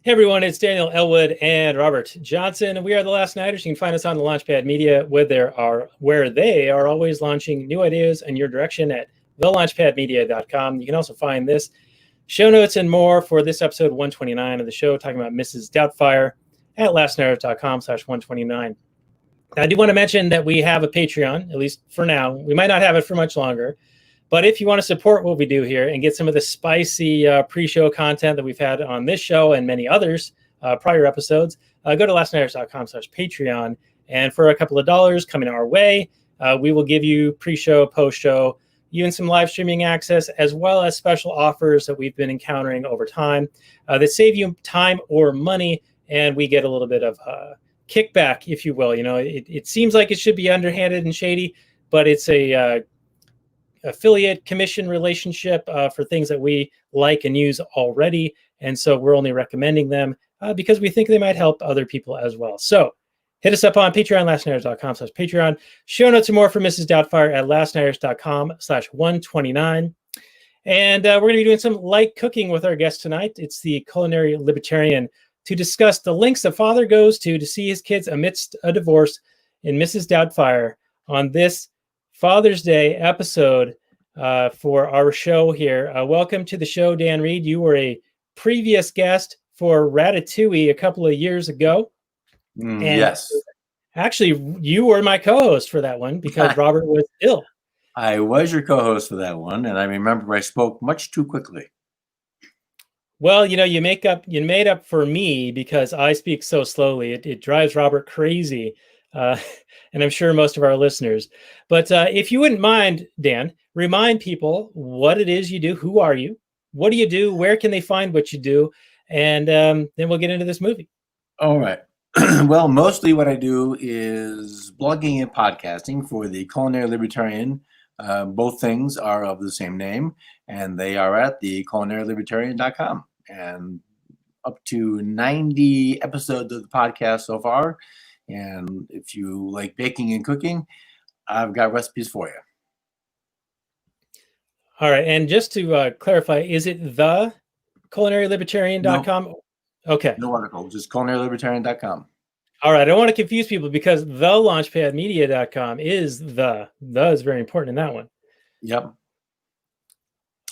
Hey everyone, it's Daniel Elwood and Robert Johnson. We are the Last Nighters. You can find us on the Launchpad Media, where they are always launching new ideas in your direction at thelaunchpadmedia.com. You can also find this show notes and more for this episode 129 of the show, talking about Mrs. Doubtfire at lastnighters.com/129. I do want to mention that we have a Patreon, at least for now. We might not have it for much longer. But if you want to support what we do here and get some of the spicy pre-show content that we've had on this show and many others, prior episodes, go to lastnighters.com/Patreon. And for a couple of dollars coming our way, we will give you pre-show, post-show, even some live streaming access, as well as special offers that we've been encountering over time that save you time or money. And we get a little bit of kickback, if you will. You know, it seems like it should be underhanded and shady, but it's a affiliate commission relationship for things that we like and use already. And so we're only recommending them because we think they might help other people as well. So hit us up on Patreon, lastnighters.com/Patreon. Show notes and more for Mrs. Doubtfire at lastnighters.com/129. And we're going to be doing some light cooking with our guest tonight. It's the Culinary Libertarian to discuss the lengths a father goes to see his kids amidst a divorce in Mrs. Doubtfire on this Father's Day episode for our show here. Welcome to the show, Dan Reed. You were a previous guest for Ratatouille a couple of years ago. Yes. Actually, you were my co-host for that one because Robert was ill. I was your co-host for that one, and I remember I spoke much too quickly. Well, you know, you made up for me because I speak so slowly. It drives Robert crazy. And I'm sure most of our listeners. But if you wouldn't mind, Dan, remind people what it is you do. Who are you? What do you do? Where can they find what you do? And then we'll get into this movie. All right. Well, mostly what I do is blogging and podcasting for the Culinary Libertarian. Both things are of the same name, and they are at the culinarylibertarian.com. And up to 90 episodes of the podcast so far. And if you like baking and cooking, I've got recipes for you. All right. And just to clarify, is it the culinarylibertarian.com? No, okay. No article, just culinarylibertarian.com. All right. I don't want to confuse people because the launchpadmedia.com is the is very important in that one. Yep.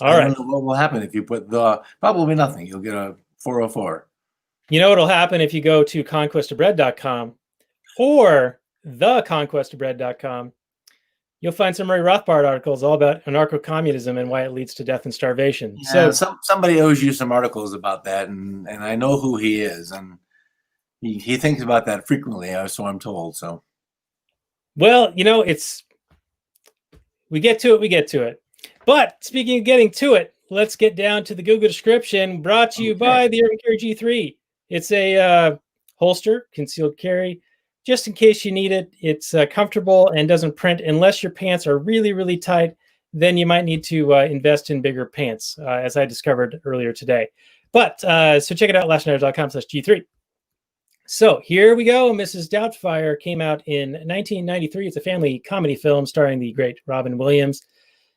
All right. I don't know what will happen if you put the, probably nothing. You'll get a 404. You know what'll happen if you go to conquestofbread.com or theconquestofbread.com. You'll find some Murray Rothbard articles all about anarcho-communism and why it leads to death and starvation. Yeah, so somebody owes you some articles about that, and I know who he is, and he thinks about that frequently, so I'm told. So, well, you know, we get to it. But speaking of getting to it, let's get down to the Google description brought to you by the Urban Carry G3. It's a holster, concealed carry, just in case you need it. It's comfortable and doesn't print unless your pants are really, really tight. Then you might need to invest in bigger pants, as I discovered earlier today. But so check it out, lastnighters.com/G3. So here we go. Mrs. Doubtfire came out in 1993. It's a family comedy film starring the great Robin Williams.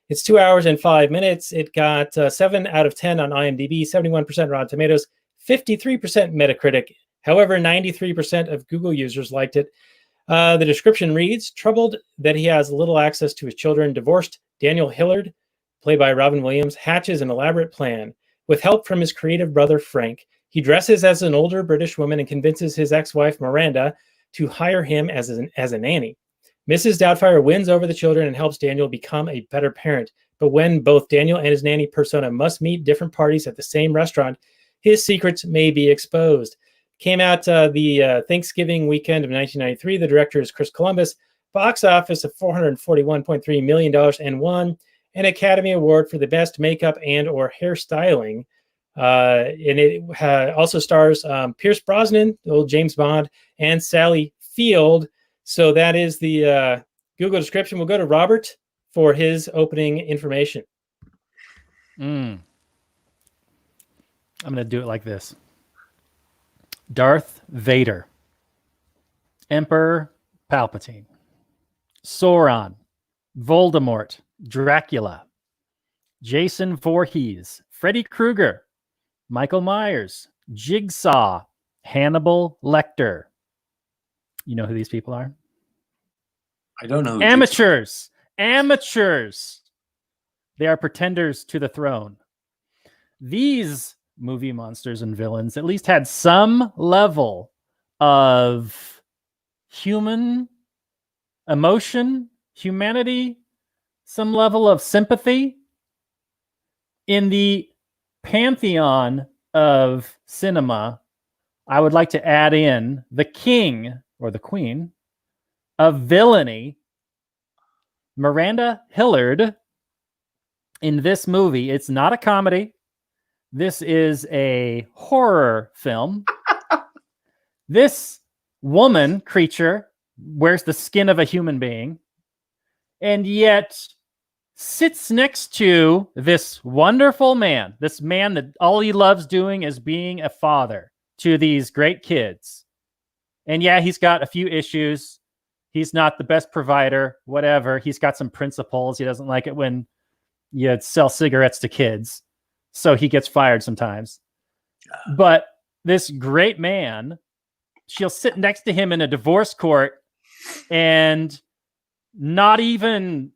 It's 2 hours and 5 minutes. It got 7 out of 10 on IMDb, 71% Rotten Tomatoes, 53% Metacritic. However, 93% of Google users liked it. The description reads, troubled that he has little access to his children, divorced Daniel Hillard, played by Robin Williams, hatches an elaborate plan. With help from his creative brother, Frank, he dresses as an older British woman and convinces his ex-wife, Miranda, to hire him as a nanny. Mrs. Doubtfire wins over the children and helps Daniel become a better parent. But when both Daniel and his nanny persona must meet different parties at the same restaurant, his secrets may be exposed. Came out the Thanksgiving weekend of 1993. The director is Chris Columbus. Box office of $441.3 million and won an Academy Award for the best makeup and or hairstyling. And it also stars Pierce Brosnan, old James Bond, and Sally Field. So that is the Google description. We'll go to Robert for his opening information. I'm going to do it like this. Darth Vader, Emperor Palpatine, Sauron, Voldemort, Dracula, Jason Voorhees, Freddy Krueger, Michael Myers, Jigsaw, Hannibal Lecter. You know who these people are? I don't know who Amateurs. Amateurs. They are pretenders to the throne. These movie monsters and villains at least had some level of human emotion, humanity, some level of sympathy. In the pantheon of cinema, I would like to add in the king or the queen of villainy, Miranda Hillard. In this movie, it's not a comedy. This is a horror film. This woman creature wears the skin of a human being and yet sits next to this wonderful man, this man that all he loves doing is being a father to these great kids. And yeah, he's got a few issues. He's not the best provider, whatever. He's got some principles. He doesn't like it when you sell cigarettes to kids. So he gets fired sometimes. But this great man, she'll sit next to him in a divorce court and not even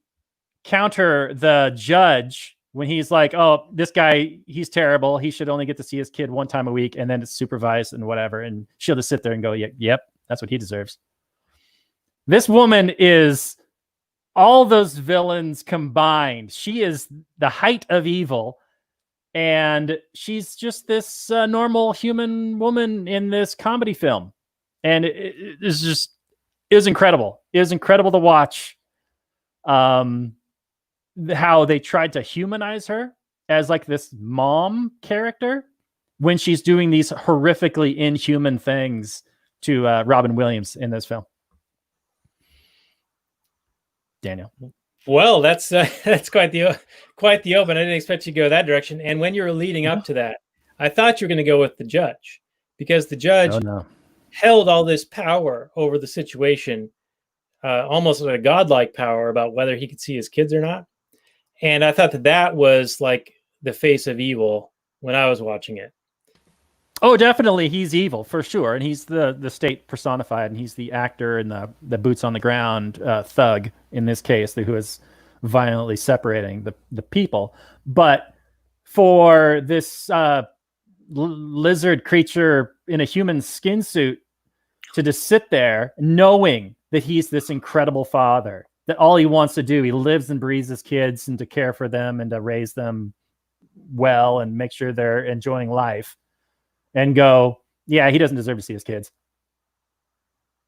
counter the judge when he's like, oh, this guy, he's terrible. He should only get to see his kid one time a week and then it's supervised and whatever. And she'll just sit there and go, yep, that's what he deserves. This woman is all those villains combined. She is the height of evil. And she's just this normal human woman in this comedy film. And it was incredible. It was incredible to watch how they tried to humanize her as like this mom character when she's doing these horrifically inhuman things to Robin Williams in this film. Daniel. Well, that's quite the open. I didn't expect you to go that direction. And when you were leading up to that, I thought you were going to go with the judge, because the judge held all this power over the situation, almost like a godlike power about whether he could see his kids or not. And I thought that was like the face of evil when I was watching it. Oh, definitely. He's evil for sure. And he's the state personified, and he's the actor and the boots on the ground thug in this case, who is violently separating the people. But for this lizard creature in a human skin suit to just sit there knowing that he's this incredible father, that all he wants to do, he lives and breathes his kids and to care for them and to raise them well and make sure they're enjoying life. And go, yeah, he doesn't deserve to see his kids.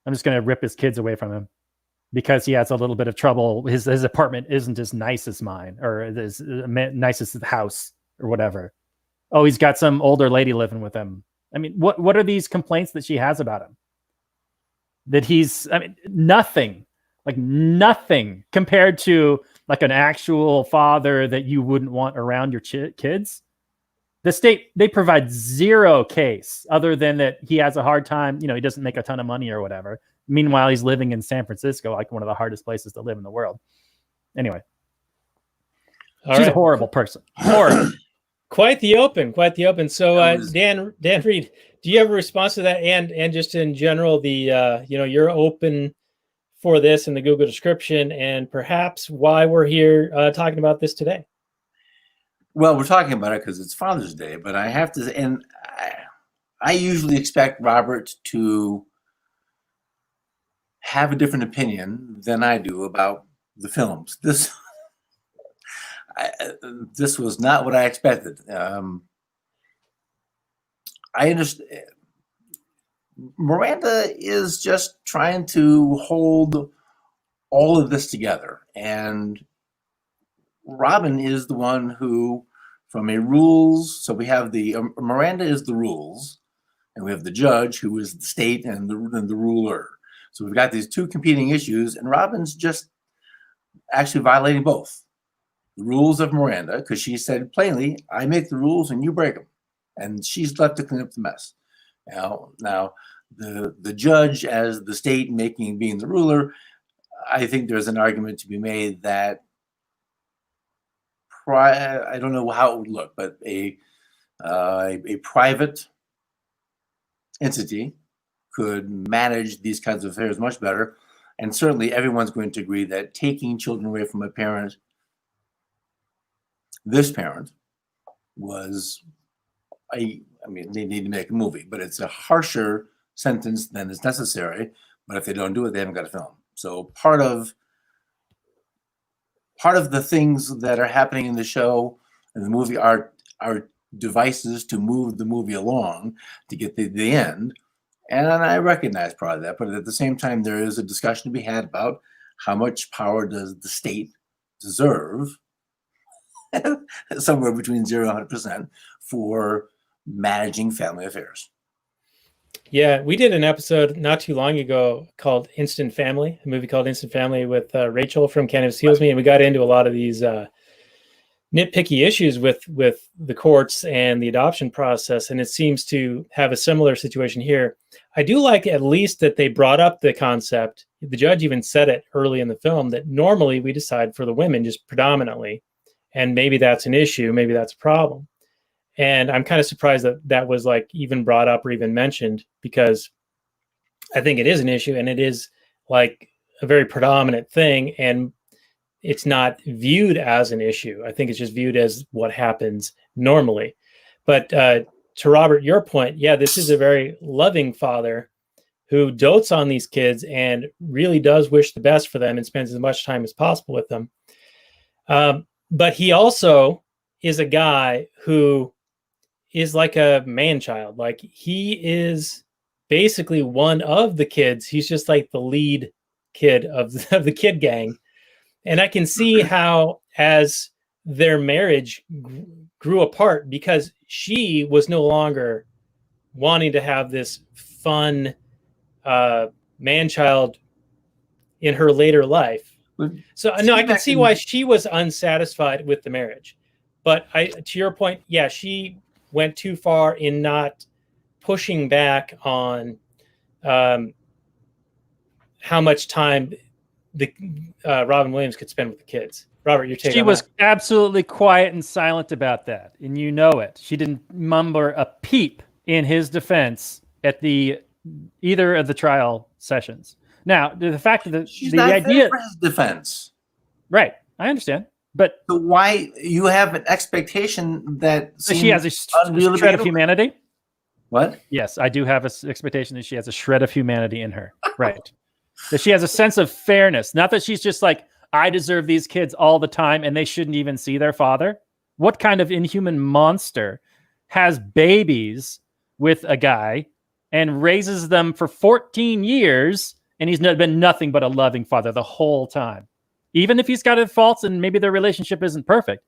I'm just going to rip his kids away from him because he has a little bit of trouble. His apartment isn't as nice as mine, or as nice as the house or whatever. Oh, he's got some older lady living with him. I mean, what are these complaints that she has about him? That he's, I mean, nothing compared to like an actual father that you wouldn't want around your kids. The state, they provide zero case other than that he has a hard time. He doesn't make a ton of money or whatever. Meanwhile, he's living in San Francisco, like one of the hardest places to live in the world. Anyway, she's a horrible person. Horrible. Quite the open. So, Dan Reed, do you have a response to that? And just in general, the you're open for this in the Google description, and perhaps why we're here talking about this today. Well, we're talking about it because it's Father's Day, but I have to, and I usually expect Robert to have a different opinion than I do about the films. This was not what I expected. I understand. Miranda is just trying to hold all of this together, and Robin is the one who, from a rules, so we have the Miranda is the rules, and we have the judge who is the state and the ruler. So we've got these two competing issues, and Robin's just actually violating both the rules of Miranda, because she said plainly, "I make the rules and you break them," and she's left to clean up the mess. Now the judge, as the state being the ruler, I think there's an argument to be made that. I don't know how it would look, but a private entity could manage these kinds of affairs much better. And certainly everyone's going to agree that taking children away from a parent, this parent, was I mean, they need to make a movie, but it's a harsher sentence than is necessary. But if they don't do it, they haven't got a film. So part of the things that are happening in the show and the movie are devices to move the movie along to get to the end. And I recognize part of that, but at the same time, there is a discussion to be had about how much power does the state deserve, somewhere between 0 and 100%, for managing family affairs. Yeah, we did an episode not too long ago called Instant Family, a movie called Instant Family with Rachel from Canada's Heals Me, and we got into a lot of these nitpicky issues with the courts and the adoption process, and it seems to have a similar situation here. I do like at least that they brought up the concept. The judge even said it early in the film that normally we decide for the women just predominantly, and maybe that's an issue, maybe that's a problem. And I'm kind of surprised that that was like even brought up or even mentioned, because I think it is an issue and it is like a very predominant thing, and it's not viewed as an issue. I think it's just viewed as what happens normally. But to Robert, your point, yeah, this is a very loving father who dotes on these kids and really does wish the best for them and spends as much time as possible with them. But he also is a guy who is like a man-child. Like, he is basically one of the kids. He's just like the lead kid of the kid gang. And I can see how, as their marriage grew apart, because she was no longer wanting to have this fun man-child in her later life. So no, I can see why she was unsatisfied with the marriage. But to your point, yeah, she went too far in not pushing back on how much time Robin Williams could spend with the kids. Robert, your take on that? She was absolutely quiet and silent about that, and you know it. She didn't mumble a peep in his defense at either of the trial sessions. Now, the fact that the idea for his defense, right? I understand, but so why you have an expectation that she has a shred of humanity? What? Yes, I do have an expectation that she has a shred of humanity in her, right? That she has a sense of fairness, not that she's just like, I deserve these kids all the time and they shouldn't even see their father. What kind of inhuman monster has babies with a guy and raises them for 14 years and he's been nothing but a loving father the whole time? Even if he's got his faults and maybe their relationship isn't perfect,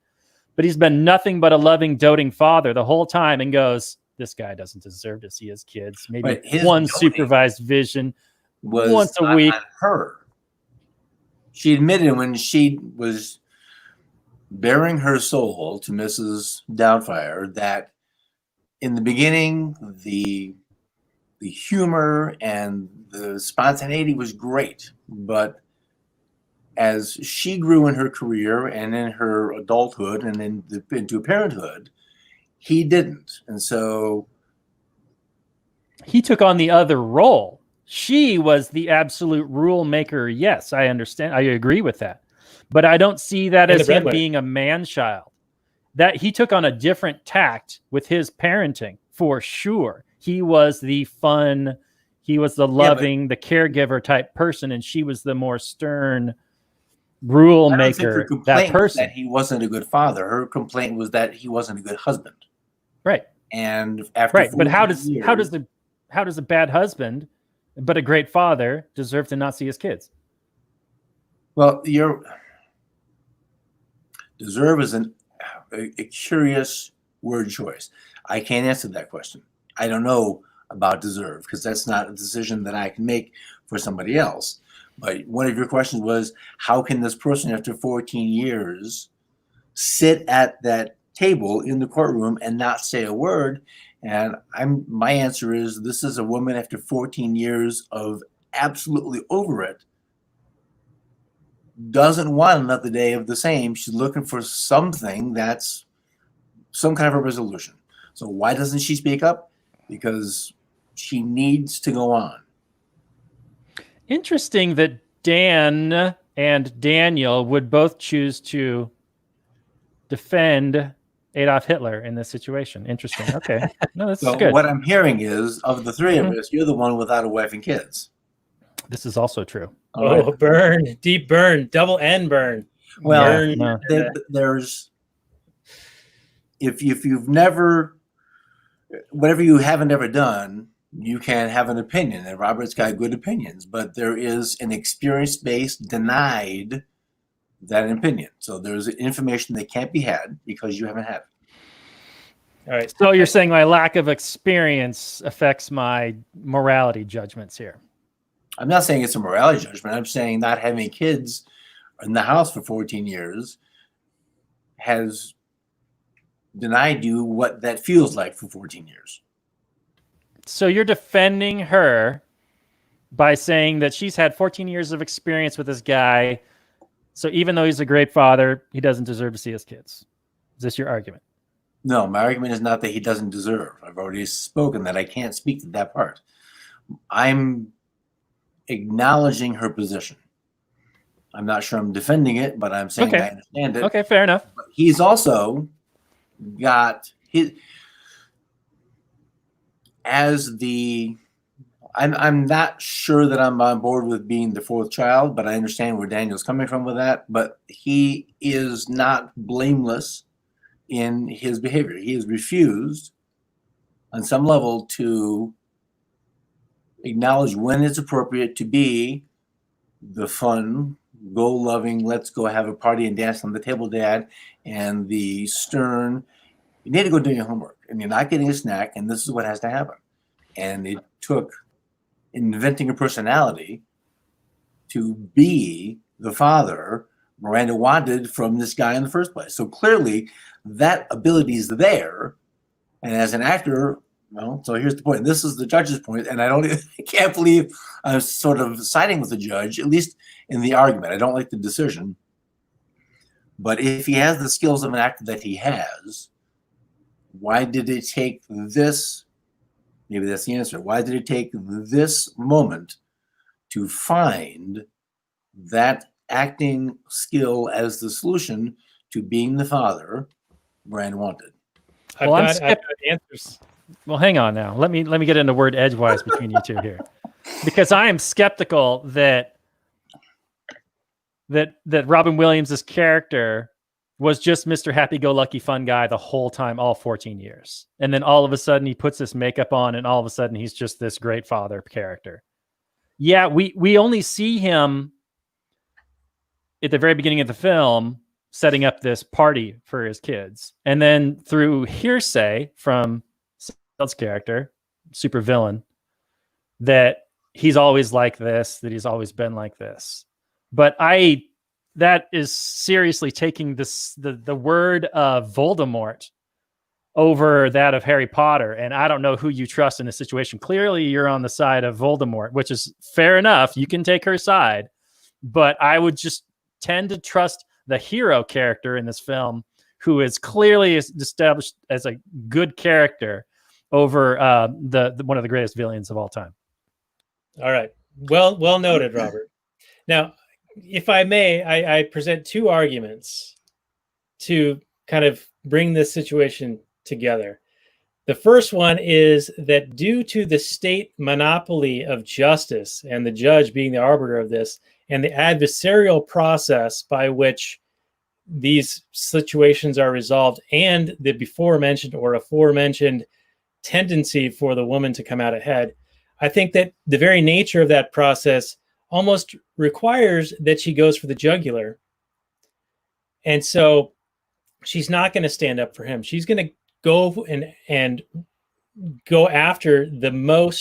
but he's been nothing but a loving, doting father the whole time, and goes, this guy doesn't deserve to see his kids. Maybe one supervised vision was once a week. Her. She admitted when she was bearing her soul to Mrs. Doubtfire that in the beginning, the humor and the spontaneity was great, but as she grew in her career and in her adulthood and into parenthood, he didn't. And so he took on the other role. She was the absolute rule maker. Yes, I understand. I agree with that. But I don't see that as him being a man-child. That he took on a different tact with his parenting, for sure. He was the fun, he was the loving, the caregiver type person, and she was the more stern rule maker. That person. That he wasn't a good father. Her complaint was that he wasn't a good husband. Right. And after but how does a bad husband but a great father deserve to not see his kids? Well, deserve is a curious word choice. I can't answer that question. I don't know about deserve because that's not a decision that I can make for somebody else. But one of your questions was, how can this person after 14 years sit at that table in the courtroom and not say a word? And my answer is, this is a woman after 14 years of absolutely over it, doesn't want another day of the same. She's looking for something that's some kind of a resolution. So why doesn't she speak up? Because she needs to go on. Interesting that Dan and Daniel would both choose to defend Adolf Hitler in this situation. Interesting. Okay. No, this is So good. what I'm hearing is, of the three of us, you're the one without a wife and kids. This is also true. All right. Oh, burn, deep burn, double N burn. Well, Burn. no. there's if you've never, whatever you haven't ever done, you can have an opinion, and Robert's got good opinions, but there is an experience base denied that opinion. So there's information that can't be had because you haven't had it. All right. So you're saying my lack of experience affects my morality judgments here. I'm not saying it's a morality judgment. I'm saying not having kids in the house for 14 years has denied you what that feels like for 14 years. So you're defending her by saying that she's had 14 years of experience with this guy. So even though he's a great father, he doesn't deserve to see his kids. Is this your argument? No, my argument is not that he doesn't deserve. I've already spoken that I can't speak to that part. I'm acknowledging her position. I'm not sure I'm defending it, but I'm saying I understand it. Okay, fair enough. But he's also got his, as the, I'm not sure that I'm on board with being the fourth child, but I understand where Daniel's coming from with that. But he is not blameless in his behavior. He has refused on some level to acknowledge when it's appropriate to be the fun, go-loving, let's go have a party and dance on the table dad, and the stern, you need to go do your homework, and you're not getting a snack, and this is what has to happen. And it took inventing a personality to be the father Miranda wanted from this guy in the first place. So clearly that ability is there. And as an actor, well, so here's the point. This is the judge's point, and I can't believe I'm sort of siding with the judge, at least in the argument. I don't like the decision. But if he has the skills of an actor that he has, why did it take this? Maybe that's the answer. Why did it take this moment to find that acting skill as the solution to being the father Miranda wanted? I've got answers. Well, hang on now. Let me get into word edgewise between you two here, because I am skeptical that Robin Williams' character was just Mr. Happy-go-lucky fun guy the whole time, all 14 years. And then all of a sudden he puts this makeup on and all of a sudden he's just this great father character. Yeah, we only see him at the very beginning of the film setting up this party for his kids. And then through hearsay from Seld's character, super villain, that he's always like this, that he's always been like this. But that is seriously taking the word of Voldemort over that of Harry Potter. And I don't know who you trust in this situation. Clearly you're on the side of Voldemort, which is fair enough. You can take her side, but I would just tend to trust the hero character in this film, who is clearly established as a good character, over the one of the greatest villains of all time. All right. Well noted, Robert. Now, if I may, I present two arguments to kind of bring this situation together. The first one is that due to the state monopoly of justice and the judge being the arbiter of this, and the adversarial process by which these situations are resolved, and the before-mentioned or aforementioned tendency for the woman to come out ahead, I think that the very nature of that process almost requires that she goes for the jugular. And so she's not going to stand up for him. She's going to go and go after the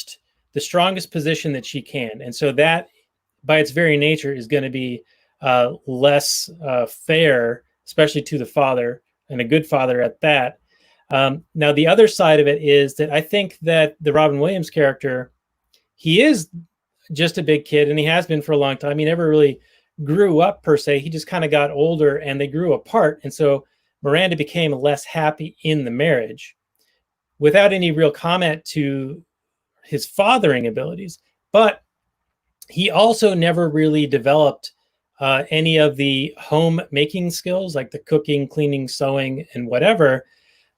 strongest position that she can. And so that, by its very nature, is going to be less fair, especially to the father, and a good father at that. Now, the other side of it is that I think that the Robin Williams character, he is just a big kid, and he has been for a long time. He never really grew up per se. He just kind of got older and they grew apart. And so Miranda became less happy in the marriage without any real comment to his fathering abilities, but he also never really developed any of the home making skills, like the cooking, cleaning, sewing, and whatever.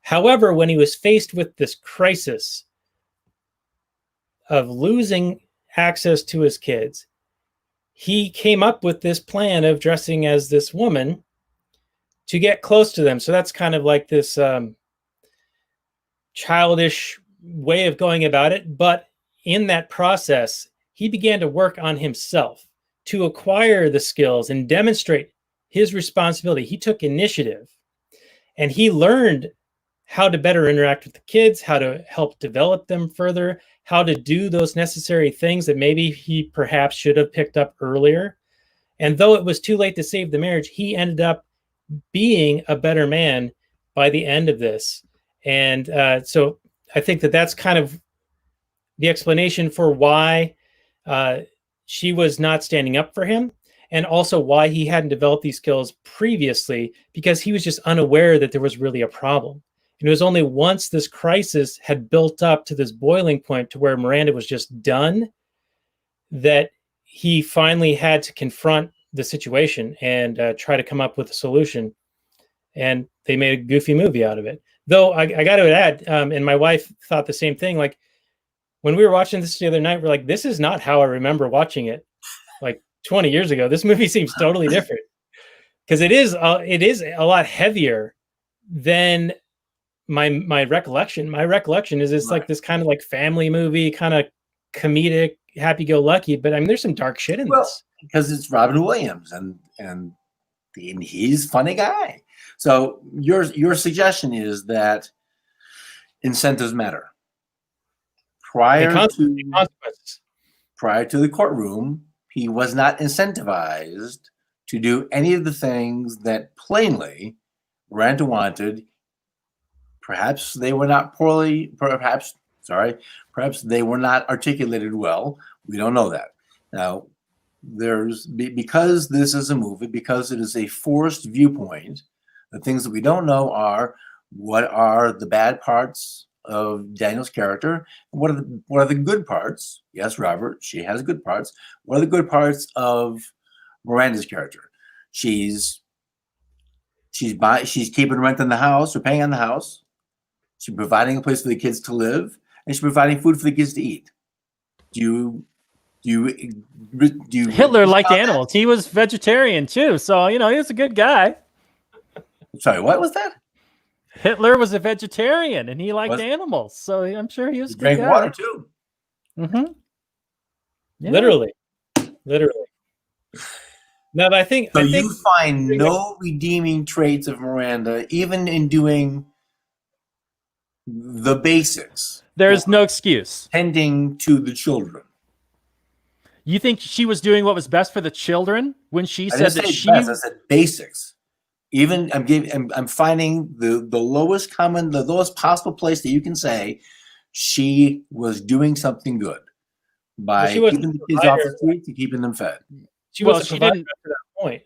However, when he was faced with this crisis of losing access to his kids, he came up with this plan of dressing as this woman to get close to them. So that's kind of like this childish way of going about it. But in that process, he began to work on himself to acquire the skills and demonstrate his responsibility. He took initiative and he learned how to better interact with the kids, how to help develop them further, how to do those necessary things that maybe he perhaps should have picked up earlier. And though it was too late to save the marriage, he ended up being a better man by the end of this. And so I think that that's kind of the explanation for why she was not standing up for him, and also why he hadn't developed these skills previously, because he was just unaware that there was really a problem. And it was only once this crisis had built up to this boiling point to where Miranda was just done that he finally had to confront the situation and try to come up with a solution. And they made a goofy movie out of it. Though I got to add, and my wife thought the same thing, like when we were watching this the other night, we're like, this is not how I remember watching it like 20 years ago. This movie seems totally different, because it is a lot heavier than my recollection. My recollection is it's like this kind of like family movie, kind of comedic, happy-go-lucky, but I mean, there's some dark shit in this. Because it's Robin Williams, and he's a funny guy. So your suggestion is that incentives matter. Prior to the courtroom, he was not incentivized to do any of the things that plainly Miranda wanted. Perhaps they were not perhaps they were not articulated well. We don't know that. Now, because this is a movie, because it is a forced viewpoint, the things that we don't know are what are the bad parts of Daniel's character, and what are the good parts. Yes, Robert, she has good parts. What are the good parts of Miranda's character? She's keeping rent in the house, or paying on the house. She's providing a place for the kids to live, and she's providing food for the kids to eat. Do you Hitler liked animals. He was vegetarian too, so he was a good guy. Sorry, what was that? Hitler was a vegetarian and he liked animals, so I'm sure he was a good drank guy. Water too. Mm-hmm. Yeah. Literally. No, but I think you find no redeeming traits of Miranda, even in doing the basics. There's no excuse. Tending to the children. You think she was doing what was best for the children when she said that she? I said basics. Even I'm finding the lowest possible place that you can say she was doing something good by keeping the kids off the streets and keeping them fed. She was a provider up to that point.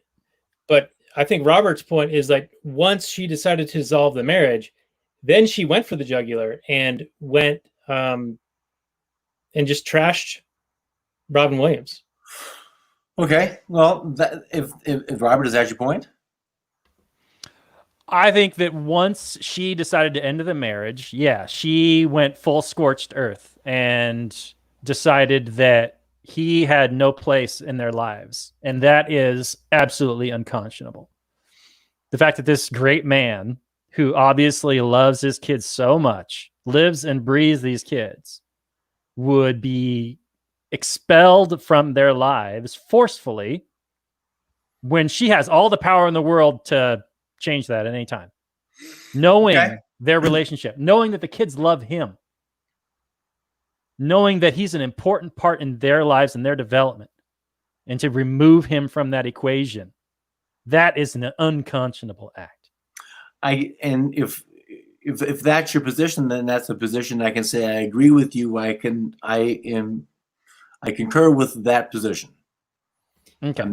But I think Robert's point is like once she decided to dissolve the marriage, then she went for the jugular and went and just trashed Robin Williams. Okay, well, if Robert, is that your point? I think that once she decided to end the marriage, she went full scorched earth and decided that he had no place in their lives. And that is absolutely unconscionable. The fact that this great man, who obviously loves his kids so much, lives and breathes these kids, would be expelled from their lives forcefully when she has all the power in the world to change that at any time. Knowing their relationship, knowing that the kids love him, knowing that he's an important part in their lives and their development, and to remove him from that equation, that is an unconscionable act. If that's your position, then that's a position I can say I agree with you. I concur with that position. Okay.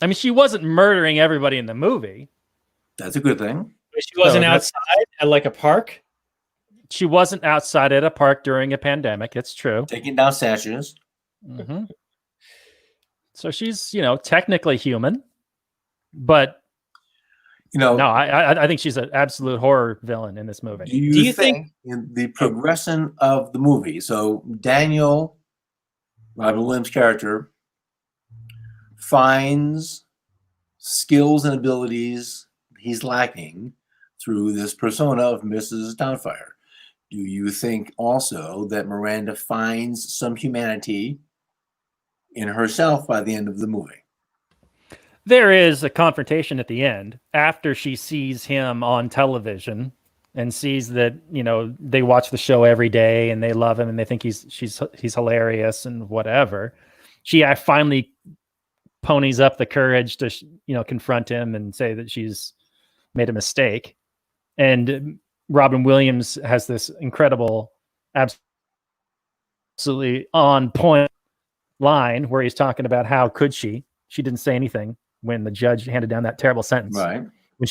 I mean, she wasn't murdering everybody in the movie. That's a good thing. She wasn't outside at like a park. She wasn't outside at a park during a pandemic. It's true. Taking down statues. Mm-hmm. So she's, technically human, but no, I think she's an absolute horror villain in this movie. Do you think in the progression of the movie, so Daniel, Robin Williams' character, finds skills and abilities he's lacking through this persona of Mrs. Doubtfire? Do you think also that Miranda finds some humanity in herself by the end of the movie? There is a confrontation at the end after she sees him on television and sees that, they watch the show every day and they love him and they think he's hilarious and whatever. She finally ponies up the courage to, confront him and say that she's made a mistake. And Robin Williams has this incredible, absolutely on point line where he's talking about how could she didn't say anything when the judge handed down that terrible sentence. Right. When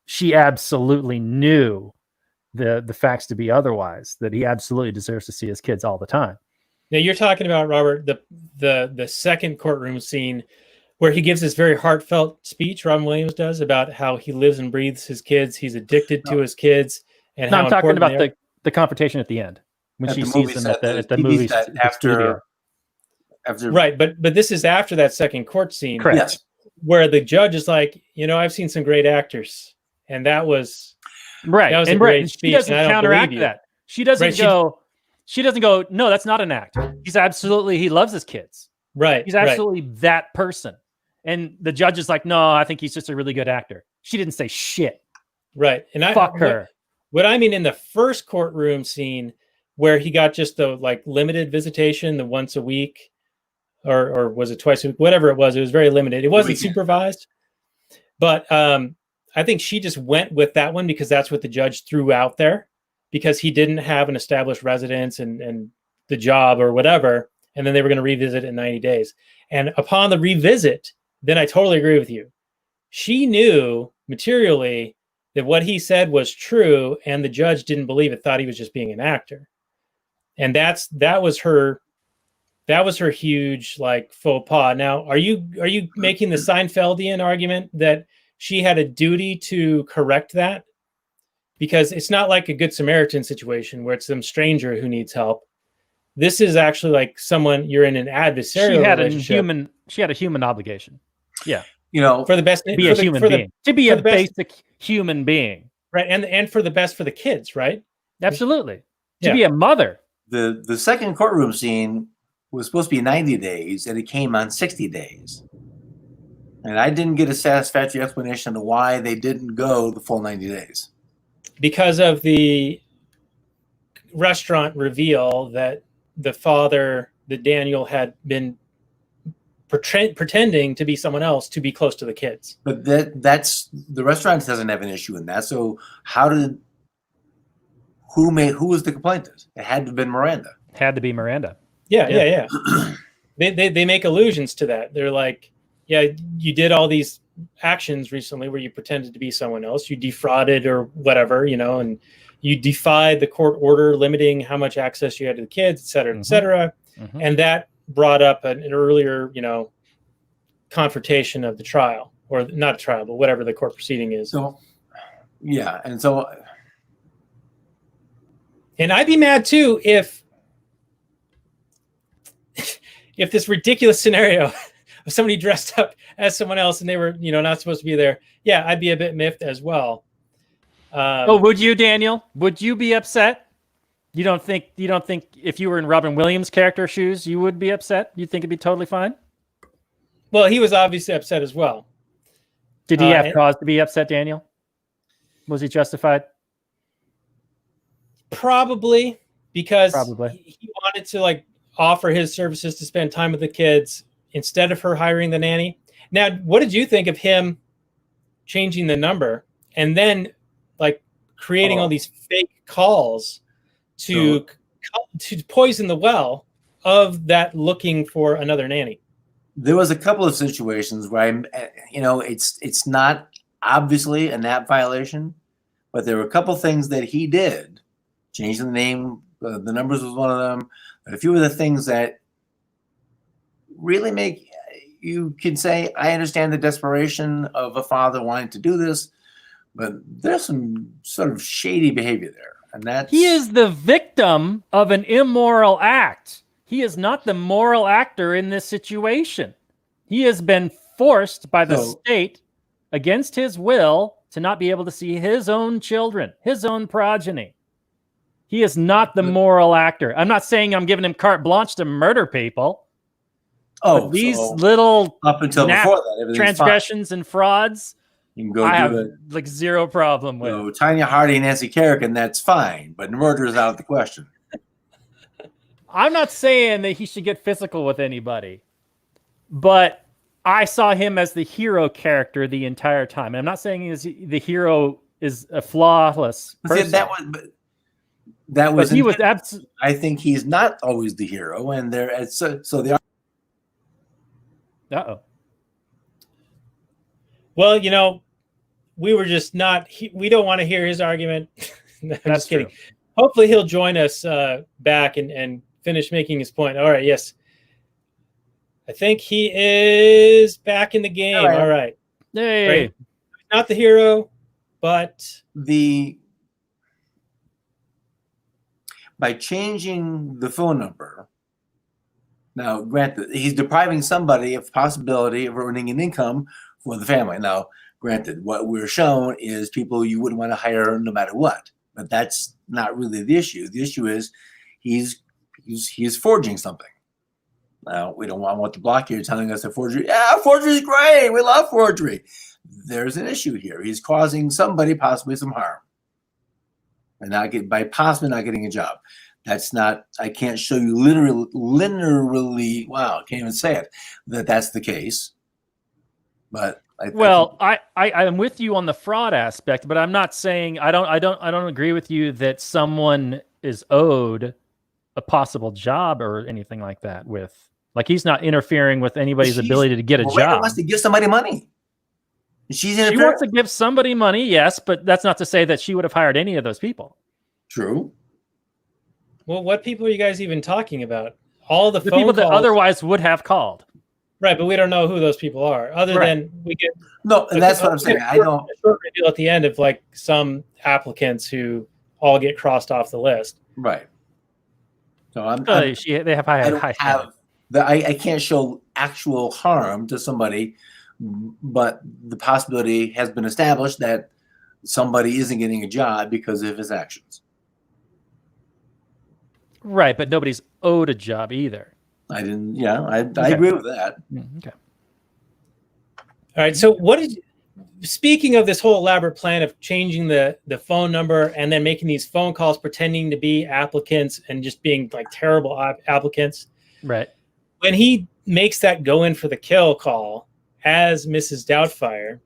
she absolutely knew the facts to be otherwise, that he absolutely deserves to see his kids all the time. Now you're talking about, Robert, the second courtroom scene where he gives this very heartfelt speech, Robin Williams does, about how he lives and breathes his kids. He's addicted to his kids. And I'm talking about the confrontation at the end when she sees them at the movie after. Right, but this is after that second court scene. Correct. Yes. Where the judge is like, I've seen some great actors. And that was right. That was and a great speech. She doesn't counteract that. She doesn't she doesn't go, no, that's not an act. He loves his kids. Right. He's absolutely that person. And the judge is like, no, I think he's just a really good actor. She didn't say shit. Right. And fuck her. What I mean in the first courtroom scene where he got just the limited visitation, the once a week, or was it twice a week? Whatever it was very limited. It wasn't supervised. But I think she just went with that one because that's what the judge threw out there, because he didn't have an established residence and the job or whatever. And then they were going to revisit it in 90 days. And upon the revisit, then I totally agree with you. She knew materially that what he said was true, and the judge didn't believe it, thought he was just being an actor. And that was her huge faux pas. Now, are you making the Seinfeldian argument that she had a duty to correct that? Because it's not like a Good Samaritan situation where it's some stranger who needs help. This is actually like someone you're in an adversarial relationship. She had a human obligation. Yeah. For the best, to be a human being. To be a basic human being. Right. And for the best for the kids, right? Absolutely. To be a mother. The second courtroom scene was supposed to be 90 days, and it came on 60 days. And I didn't get a satisfactory explanation of why they didn't go the full 90 days. Because of the restaurant reveal that the father, that Daniel, had been pretending to be someone else to be close to the kids. But that's the restaurant doesn't have an issue in that. So who was the complainant? It had to have been Miranda. Had to be Miranda. Yeah. They make allusions to that. They're like, yeah, you did all these actions recently where you pretended to be someone else. You defrauded or whatever, and you defied the court order limiting how much access you had to the kids, et cetera, et cetera. Mm-hmm. And that brought up an earlier, confrontation of the trial, or not a trial, but whatever the court proceeding is. So, yeah. And I'd be mad too if this ridiculous scenario of somebody dressed up as someone else and they were, not supposed to be there. Yeah, I'd be a bit miffed as well. Would you, Daniel? Would you be upset? You don't think if you were in Robin Williams' character shoes, you would be upset? You think it'd be totally fine? Well, he was obviously upset as well. Did he have cause to be upset, Daniel? Was he justified? Probably, because he wanted to offer his services to spend time with the kids instead of her hiring the nanny. Now, what did you think of him changing the number and then creating all these fake calls to poison the well of that looking for another nanny? There was a couple of situations where it's not obviously a NAP violation, but there were a couple things that he did Changing the name, the numbers was one of them. A few of the things that really make you can say, I understand the desperation of a father wanting to do this, but there's some sort of shady behavior there. And that's... He is the victim of an immoral act. He is not the moral actor in this situation. He has been forced by the state against his will to not be able to see his own children, his own progeny. He is not the moral actor. I'm not saying I'm giving him carte blanche to murder people. Oh, but these little up until before that, transgressions and frauds, you can go I do have it. like zero problem with. So Tanya Harding and Nancy Kerrigan, that's fine, but murder is out of the question. I'm not saying that he should get physical with anybody, but I saw him as the hero character the entire time. And I'm not saying the hero is a flawless person. That was he was absolutely. I think he's not always the hero, and so they are. Uh-oh. Well, you know, we were just not. We don't want to hear his argument. I'm just kidding. True. Hopefully, he'll join us back and finish making his point. All right. Yes. I think he is back in the game. All right. Hey. Right. Not the hero, but by changing the phone number. Now, granted, he's depriving somebody of possibility of earning an income for the family. Now, granted, what we're shown is people you wouldn't want to hire no matter what. But that's not really the issue. The issue is he's forging something. Now, we don't want the block here telling us that forgery. Yeah, forgery is great. We love forgery. There's an issue here. He's causing somebody possibly some harm, and by possibly not getting a job. That's not. I can't show you literally. Wow, I can't even say it. That's the case. But I'm with you on the fraud aspect, but I'm not saying I don't agree with you that someone is owed a possible job or anything like that. He's not interfering with anybody's ability to get a job. Wants to give somebody money. She wants to give somebody money, yes, but that's not to say that she would have hired any of those people. True. Well, what people are you guys even talking about? All the phone people calls that otherwise would have called. Right, but we don't know who those people are. Other than we get and that's what I'm saying. I don't. A short reveal at the end of like some applicants who all get crossed off the list. Right. So they have high. I can't show actual harm to somebody, but the possibility has been established that somebody isn't getting a job because of his actions. Right, but nobody's owed a job either. I didn't. Yeah, I agree with that. Okay. All right. So, speaking of this whole elaborate plan of changing the phone number and then making these phone calls pretending to be applicants and just being like terrible applicants, right? When he makes that go in for the kill call as Mrs. Doubtfire,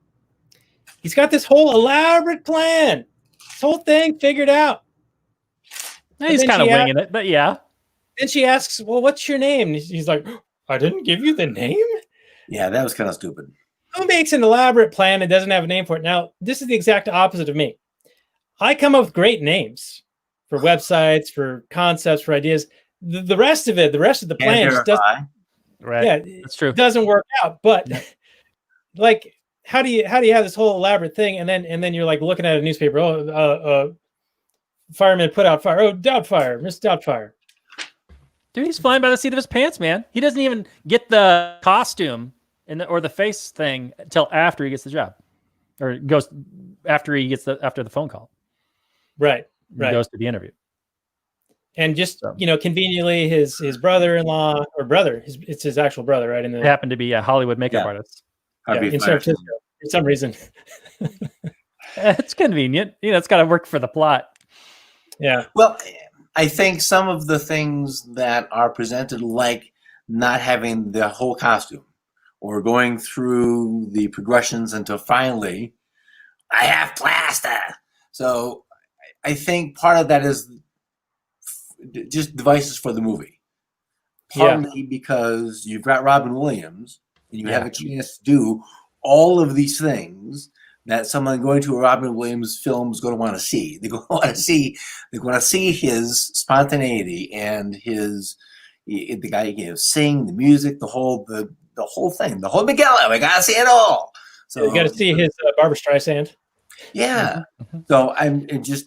he's got this whole elaborate plan, this whole thing figured out. He's kind of winging it, but yeah. Then she asks, well, what's your name? And he's like, I didn't give you the name? Yeah, that was kind of stupid. Who makes an elaborate plan and doesn't have a name for it? Now, this is the exact opposite of me. I come up with great names for websites, for concepts, for ideas. The rest of the plan just doesn't. Right. Yeah, that's true. Doesn't work out. But like, how do you have this whole elaborate thing, and then you're like looking at a newspaper? Fireman put out fire. Oh, Doubtfire, Miss Doubtfire. Dude, he's flying by the seat of his pants, man. He doesn't even get the costume or the face thing until after he gets the job, or goes after he gets after the phone call. Right. He goes to the interview. And just conveniently, his brother-in-law or brother, it's his actual brother, right? It happened to be a Hollywood makeup artist. In San Francisco, for some reason. It's convenient. It's got to work for the plot. Yeah. Well, I think some of the things that are presented, like not having the whole costume or going through the progressions until finally, I have plaster. So I think part of that is just devices for the movie. Partly because you've got Robin Williams and you have a chance to do all of these things that someone going to a Robin Williams film is going to want to see. They're going to see his spontaneity and the guy sing, the music, the whole thing, the whole Miguel. We got to see it all. So you got to see his Barbra Streisand. Yeah. So I'm just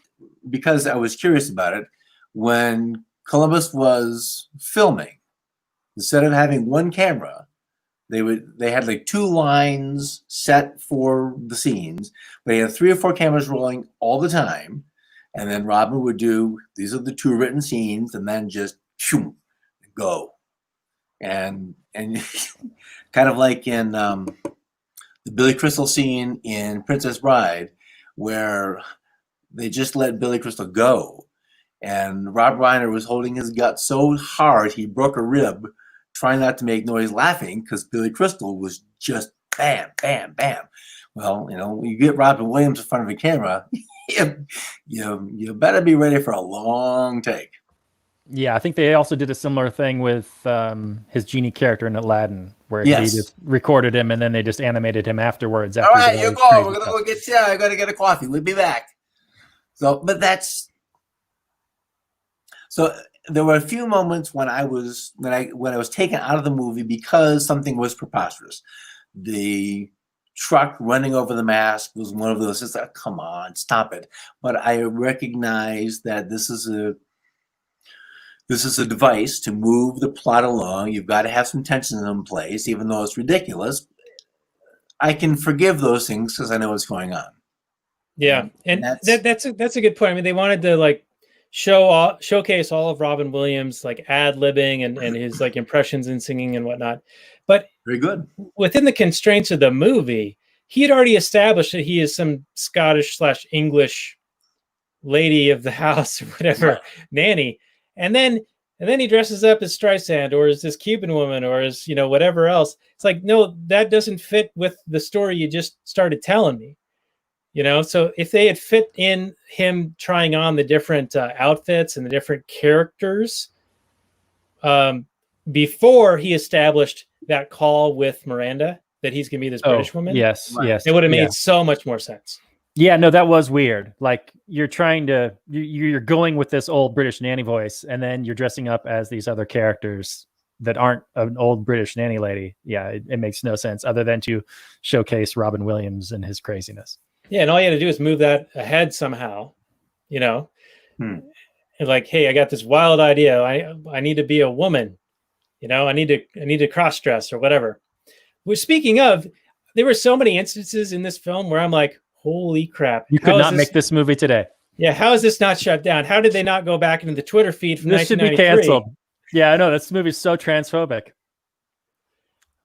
because I was curious about it when Columbus was filming, instead of having one camera, they had like 2 lines set for the scenes, but they had 3 or 4 cameras rolling all the time, and then Robin would do these are the 2 written scenes, and then just shoom, go, and kind of like in the Billy Crystal scene in Princess Bride, where they just let Billy Crystal go, and Rob Reiner was holding his gut so hard he broke a rib, trying not to make noise laughing because Billy Crystal was just bam, bam, bam. Well, when you get Robin Williams in front of a camera, you better be ready for a long take. Yeah, I think they also did a similar thing with his genie character in Aladdin, where he just recorded him and then they just animated him afterwards. All right, you go. We're gonna go get you. I gotta get a coffee. We'll be back. So, there were a few moments when I was taken out of the movie because something was preposterous. The truck running over the mask was one of those. It's like, come on, stop it. But I recognize that this is a device to move the plot along. You've got to have some tension in place, even though it's ridiculous. I can forgive those things because I know what's going on. Yeah, and that's a good point. I mean, they wanted to showcase all of Robin Williams ad-libbing and his impressions and singing and whatnot. But very good. Within the constraints of the movie, he had already established that he is some Scottish/English lady of the house or whatever, nanny. And then he dresses up as Streisand or as this Cuban woman or as, whatever else. It's like, no, that doesn't fit with the story you just started telling me. So if they had fit in him trying on the different outfits and the different characters before he established that call with Miranda, that he's going to be this British woman. Yes. It would have made so much more sense. Yeah, no, that was weird. You're you're going with this old British nanny voice, and then you're dressing up as these other characters that aren't an old British nanny lady. Yeah, it makes no sense other than to showcase Robin Williams and his craziness. Yeah, and all you had to do is move that ahead somehow, And hey, I got this wild idea. I need to be a woman, I need to cross dress or whatever. Which, speaking of, there were so many instances in this film where I'm like, holy crap! You could not make this movie today. Yeah, how is this not shut down? How did they not go back into the Twitter feed from 1993? This should be canceled. Yeah, I know this movie's so transphobic.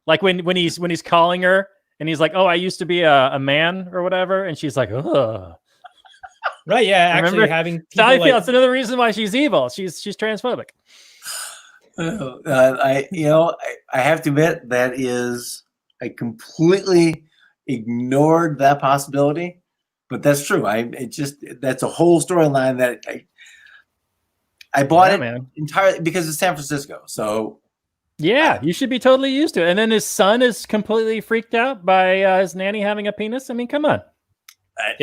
Like when he's calling her. And he's like, "Oh, I used to be a man or whatever," and she's like, "Ugh." Right? Yeah, actually having. That's how I feel. It's another reason why she's evil. She's transphobic. I have to admit I completely ignored that possibility, but that's true. That's a whole storyline that I bought entirely because it's San Francisco. So. Yeah, you should be totally used to it. And then his son is completely freaked out by his nanny having a penis. I mean, come on.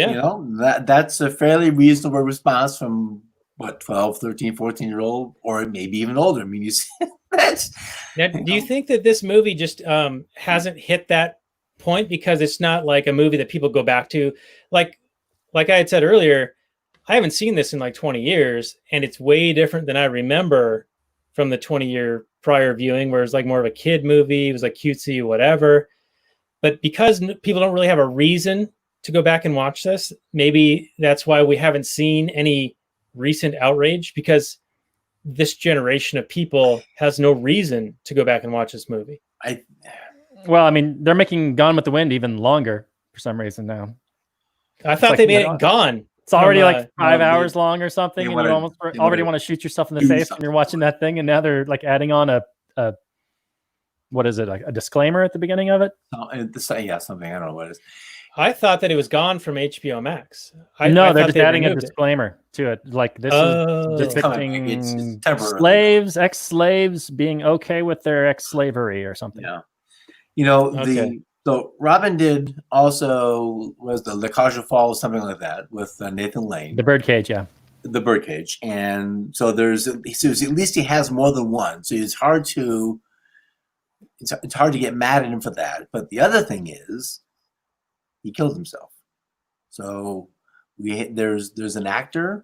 That's a fairly reasonable response from 12, 13, 14-year-old, or maybe even older. I mean, you see that's. Now, do you think that this movie just hasn't hit that point because it's not like a movie that people go back to? Like I had said earlier, I haven't seen this in 20 years, and it's way different than I remember from the 20-year prior viewing, where it's more of a kid movie. It was cutesy, whatever. But because people don't really have a reason to go back and watch this, maybe that's why we haven't seen any recent outrage, because this generation of people has no reason to go back and watch this movie. Well, I mean, they're making Gone with the Wind even longer for some reason now. I thought they made it Gone. It's already 5 hours long or something, and you almost already want to shoot yourself in the face when you're watching that thing. And now they're adding on a what is it? A disclaimer at the beginning of it? Yeah, something. I don't know what it is. I thought that it was gone from HBO Max. No, they're just adding a disclaimer to it. This is depicting it's ex-slaves being okay with their ex-slavery or something. Yeah. The So Robin did also was the Le Cage aux Folles, something like that, with Nathan Lane. The Birdcage, yeah. The Birdcage, and so at least he has more than one. So it's hard to get mad at him for that. But the other thing is, he killed himself. So there's an actor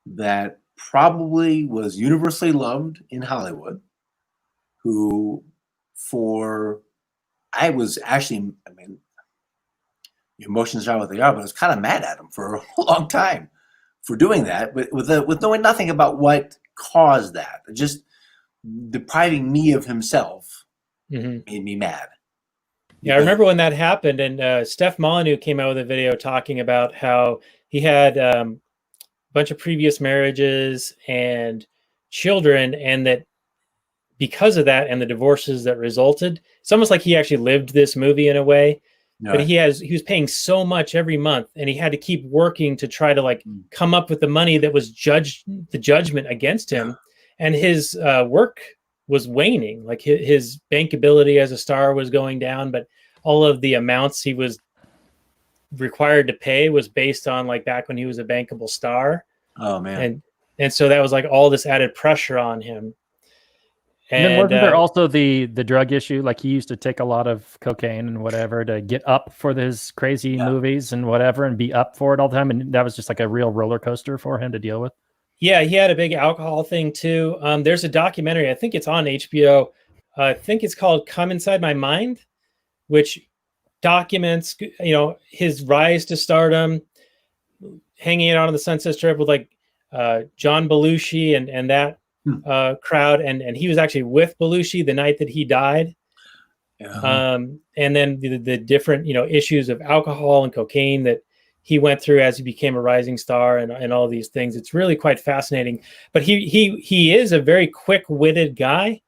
that probably was universally loved in Hollywood, who I mean, emotions are what they are, but I was kind of mad at him for a long time for doing that, with knowing nothing about what caused that. Just depriving me of himself made me mad. Yeah, I remember when that happened, and Steph Molyneux came out with a video talking about how he had a bunch of previous marriages and children, and that because of that and the divorces that resulted, it's almost like he actually lived this movie in a way. But he was paying so much every month, and he had to keep working to try to come up with the money that was the judgment against him, and his work was waning. Like his bankability as a star was going down, but all of the amounts he was required to pay was based on back when he was a bankable star. Oh man! And so that was all this added pressure on him. And then wasn't there also the drug issue? Like he used to take a lot of cocaine and whatever to get up for his crazy movies and whatever, and be up for it all the time. And that was just a real roller coaster for him to deal with. Yeah, he had a big alcohol thing too. There's a documentary, I think it's on HBO. I think it's called "Come Inside My Mind," which documents, his rise to stardom, hanging out on the Sunset Strip with John Belushi and that crowd, and he was actually with Belushi the night that he died. And then the different issues of alcohol and cocaine that he went through as he became a rising star, and all these things. It's really quite fascinating. But he is a very quick-witted guy,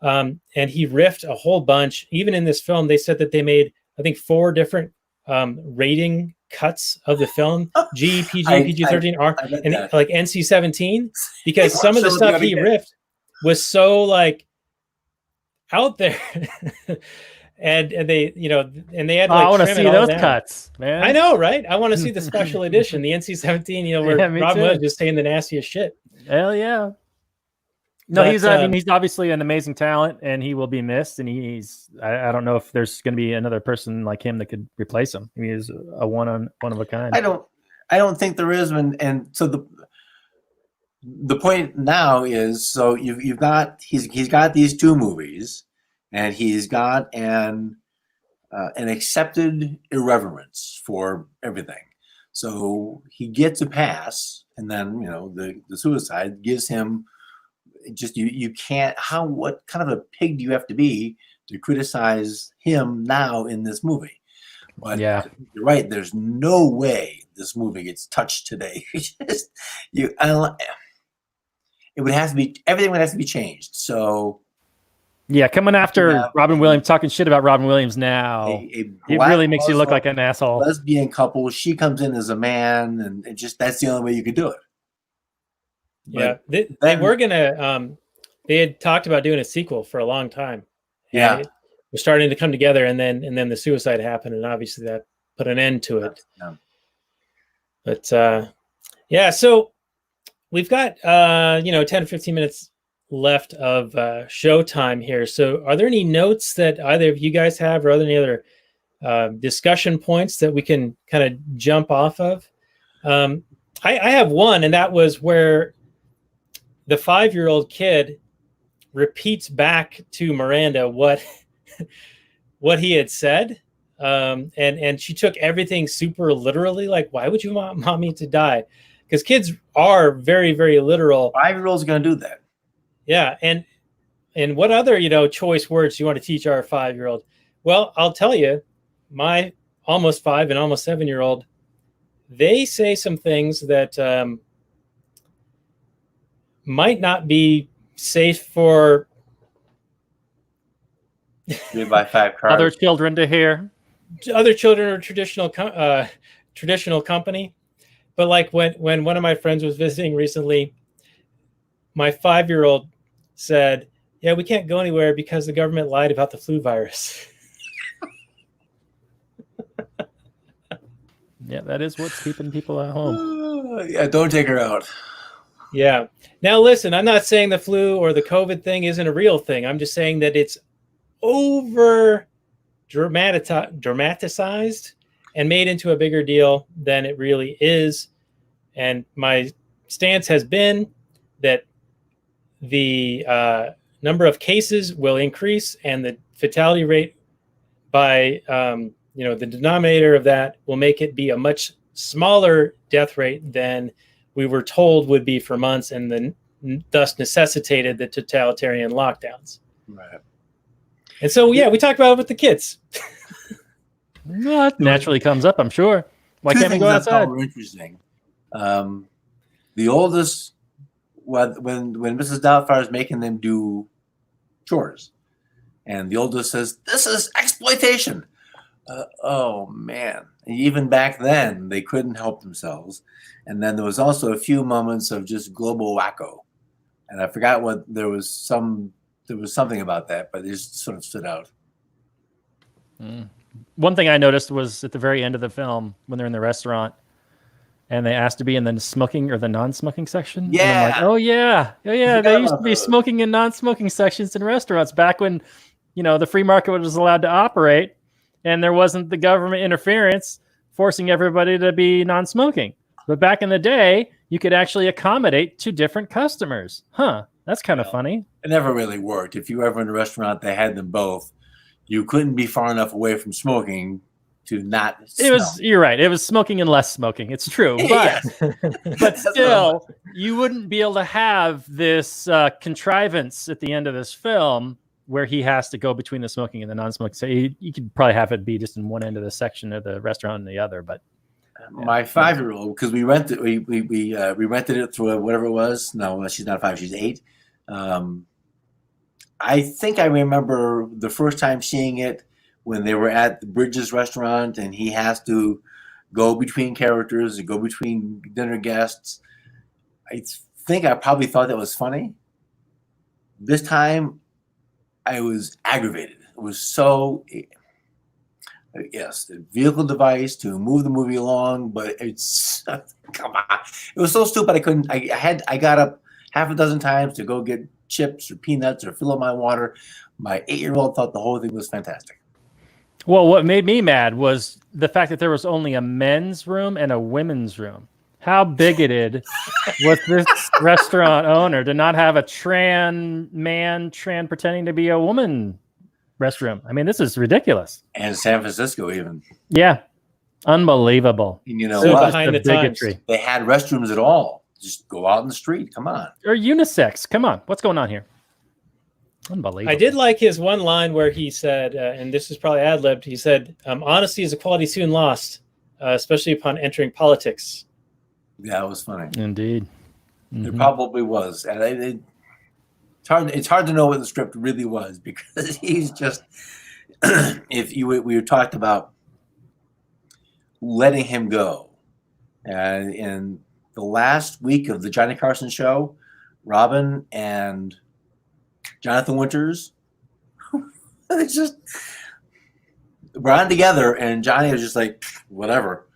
and he riffed a whole bunch. Even in this film, they said that they made, I think, 4 different rating cuts of the film: G, PG, PG-13, R, and NC-17, because some of the stuff he riffed was so out there. and they and they had I want to see those cuts, man. I know, right? I want to see the special edition, the NC-17, where Robin Williams just saying the nastiest shit. Hell yeah. No, he's obviously an amazing talent, and he will be missed. And I don't know if there's going to be another person like him that could replace him. He is a one of a kind. I don't think there is. And so the point now is, so he's got these 2 movies, and he's got an accepted irreverence for everything. So he gets a pass, and then the suicide gives him. Just you can't. What kind of a pig do you have to be to criticize him now in this movie? But yeah, you're right. There's no way this movie gets touched today. It would have to be, everything would have to be changed. So yeah, coming after Robin Williams, talking shit about Robin Williams now, it really makes you look like an asshole. Lesbian couple. She comes in as a man, and that's the only way you could do it. Yeah, they were gonna. They had talked about doing a sequel for a long time. Yeah, we're starting to come together, and then the suicide happened, and obviously that put an end to it. Yeah. But yeah, so we've got 10 to 15 minutes left of show time here. So, are there any notes that either of you guys have, or are there any other discussion points that we can kind of jump off of? I have one, and that was where the 5-year-old kid repeats back to Miranda what he had said, and she took everything super literally. Like, why would you want mommy to die? Because kids are very, very literal. 5-year-olds going to do that. Yeah, and what other choice words do you want to teach our 5-year-old? Well, I'll tell you, my almost 5 and almost 7-year-old, they say some things that might not be safe for 3x5 cars. Other children to hear. Other children or traditional company. But like when one of my friends was visiting recently, my 5-year-old said, "Yeah, we can't go anywhere because the government lied about the flu virus." Yeah, that is what's keeping people at home. Yeah, don't take her out. Yeah. Now, listen, I'm not saying the flu or the COVID thing isn't a real thing. I'm just saying that it's over dramatized and made into a bigger deal than it really is. And my stance has been that the number of cases will increase and the fatality rate by the denominator of that will make it be a much smaller death rate than we were told would be for months, and then thus necessitated the totalitarian lockdowns. Right. And so, yeah, we talked about it with the kids. Well, it naturally comes up, I'm sure. Why Two can't we go things I outside? thought were interesting. The oldest, when Mrs. Doubtfire is making them do chores, and the oldest says, "This is exploitation." Oh man! Even back then, they couldn't help themselves. And then there was also a few moments of just global wacko, and I forgot what there was something about that, but it just sort of stood out. One thing I noticed was at the very end of the film when they're in the restaurant and they asked to be in the smoking or the non-smoking section. Yeah. And I'm like, oh yeah. They used to be smoking and non-smoking sections in restaurants back when, the free market was allowed to operate and there wasn't the government interference forcing everybody to be non-smoking. But back in the day, you could actually accommodate to different customers. Huh. That's kind of funny. It never really worked. If you were ever in a restaurant that had them both, you couldn't be far enough away from smoking to not smell. You're right. It was smoking and less smoking. It's true. But, but still, you wouldn't be able to have this contrivance at the end of this film where he has to go between the smoking and the non-smoking. So you could probably have it be just in one end of the section of the restaurant and the other. But my 5-year-old, because we rented it through whatever it was. No, she's not 5, she's 8. I think I remember the first time seeing it when they were at the Bridges restaurant and he has to go between characters and go between dinner guests. I think I probably thought that was funny. This time I was aggravated. It was so, yes, a vehicle device to move the movie along, but it's, come on. It was so stupid I got up half a dozen times to go get chips or peanuts or fill up my water. My 8-year-old thought the whole thing was fantastic. Well, what made me mad was the fact that there was only a men's room and a women's room. How bigoted was this restaurant owner to not have a trans pretending to be a woman restroom? I mean, this is ridiculous. And San Francisco even. Yeah. Unbelievable. And you know So what? behind the bigotry. They had restrooms at all. Just go out in the street. Come on. Or unisex. Come on. What's going on here? Unbelievable. I did like his one line where he said, and this is probably ad-libbed, he said, honesty is a quality soon lost, especially upon entering politics. Yeah, it was funny. Indeed. Mm-hmm. It probably was. And it's hard to know what the script really was because he's just, we talked about letting him go. And in the last week of the Johnny Carson show, Robin and Jonathan Winters, it's just, we're on together, and Johnny was just like, whatever.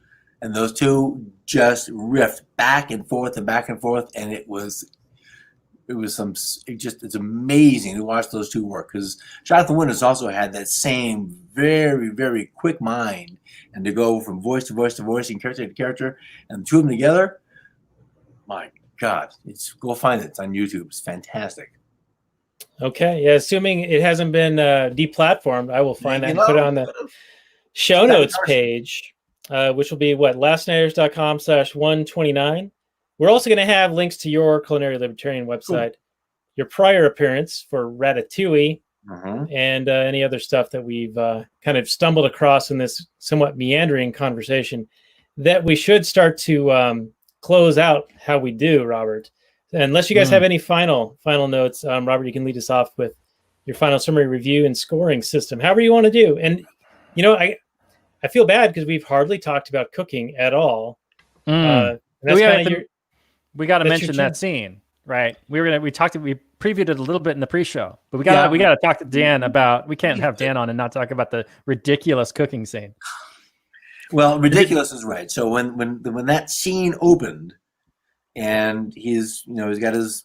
And those two just riffed back and forth, and it's amazing to watch those two work, because Jonathan Winters also had that same very, very quick mind, and to go from voice to voice to voice and character to character, and the two of them together, my God, go find it. It's on YouTube. It's fantastic. Okay, yeah. Assuming it hasn't been deplatformed, I will find that and put it on the show notes page, which will be lastnighters.com/129. We're also going to have links to your Culinary Libertarian website, your prior appearance for Ratatouille, and any other stuff that we've kind of stumbled across in this somewhat meandering conversation that we should start to close out how we do, Robert. Unless you guys have any final notes, Robert, you can lead us off with your final summary review and scoring system, however you want to do. And, I feel bad because we've hardly talked about cooking at all. And that's we got to mention that scene, right? We previewed it a little bit in the pre-show, but we got to talk to Dan about, we can't have Dan on and not talk about the ridiculous cooking scene. Well, ridiculous is right. So when that scene opened, and he's got his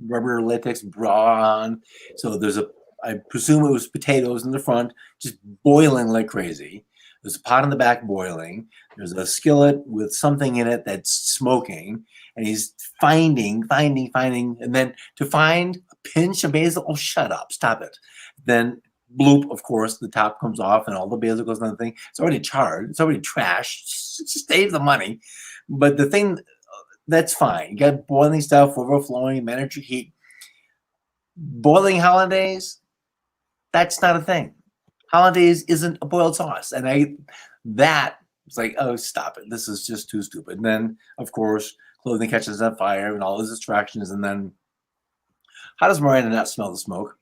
rubber latex bra on, so I presume it was potatoes in the front, just boiling like crazy. There's a pot in the back boiling. There's a skillet with something in it that's smoking, and he's finding, and then to find a pinch of basil. Oh, shut up! Stop it. Then bloop, of course, the top comes off, and all the basil goes on the thing. It's already charred. It's already trashed. Just save the money. But the thing that's fine. You got boiling stuff, overflowing, manage your heat. Boiling hollandaise, that's not a thing. Hollandaise isn't a boiled sauce. And that was like, oh, stop it. This is just too stupid. And then, of course, clothing catches on fire and all those distractions. And then, how does Miranda not smell the smoke?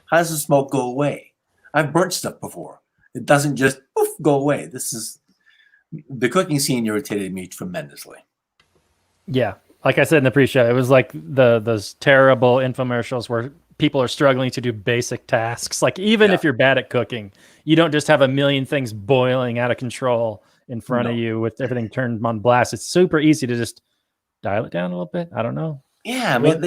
How does the smoke go away? I've burnt stuff before. It doesn't just poof, go away. The cooking scene irritated me tremendously. Yeah. Like I said in the pre-show, it was like those terrible infomercials where people are struggling to do basic tasks. Like even if you're bad at cooking, you don't just have a million things boiling out of control in front of you with everything turned on blast. It's super easy to just dial it down a little bit. I don't know. Yeah, I mean,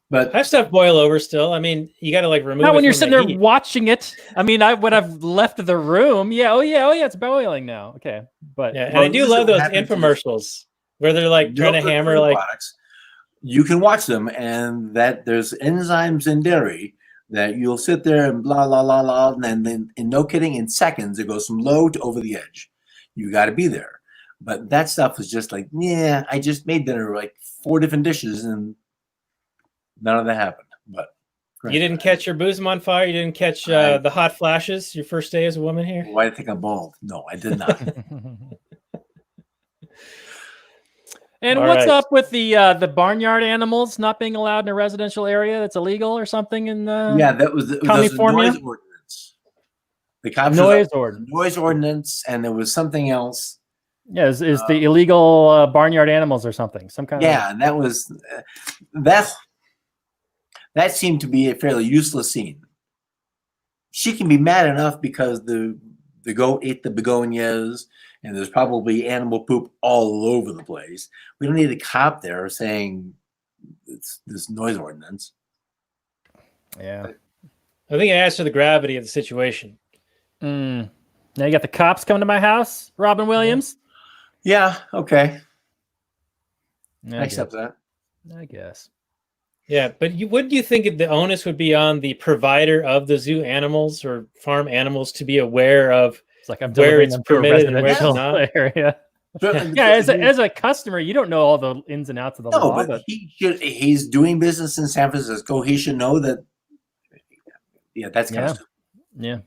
but I have stuff boil over still. I mean, you got to like remove. Not it when you're from sitting the there heat. watching it. I mean, when I've left the room, oh yeah, it's boiling now. Okay, but Yeah, and I do love those infomercials where they're like trying to hammer like. Products. You can watch them, and that there's enzymes in dairy that you'll sit there and blah blah blah blah, and then in no kidding, in seconds it goes from low to over the edge. You got to be there. But that stuff is just like, yeah, I just made dinner like 4 different dishes, and none of that happened. But you didn't catch your bosom on fire. You didn't catch the hot flashes. Your first day as a woman here. Why do you think I'm bald? No, I did not. And what's up with the barnyard animals not being allowed in a residential area that's illegal or something? In that was the noise ordinance. The cops noise ordinance, and there was something else. Yeah, is the illegal barnyard animals or something? Some kind of and that was that seemed to be a fairly useless scene. She can be mad enough because the goat ate the begonias, and there's probably animal poop all over the place. We don't need a cop there saying it's this noise ordinance. Yeah. I think it adds to the gravity of the situation. Now you got the cops coming to my house, Robin Williams. Yeah, okay. I accept that. I guess. Yeah, but wouldn't you think the onus would be on the provider of the zoo animals or farm animals to be aware of like I'm where it's them to a permitted and where it's residential not? area? Yeah, as a customer, you don't know all the ins and outs of the law. But he's doing business in San Francisco. He should know that. Yeah, that's kind of stupid. Yeah.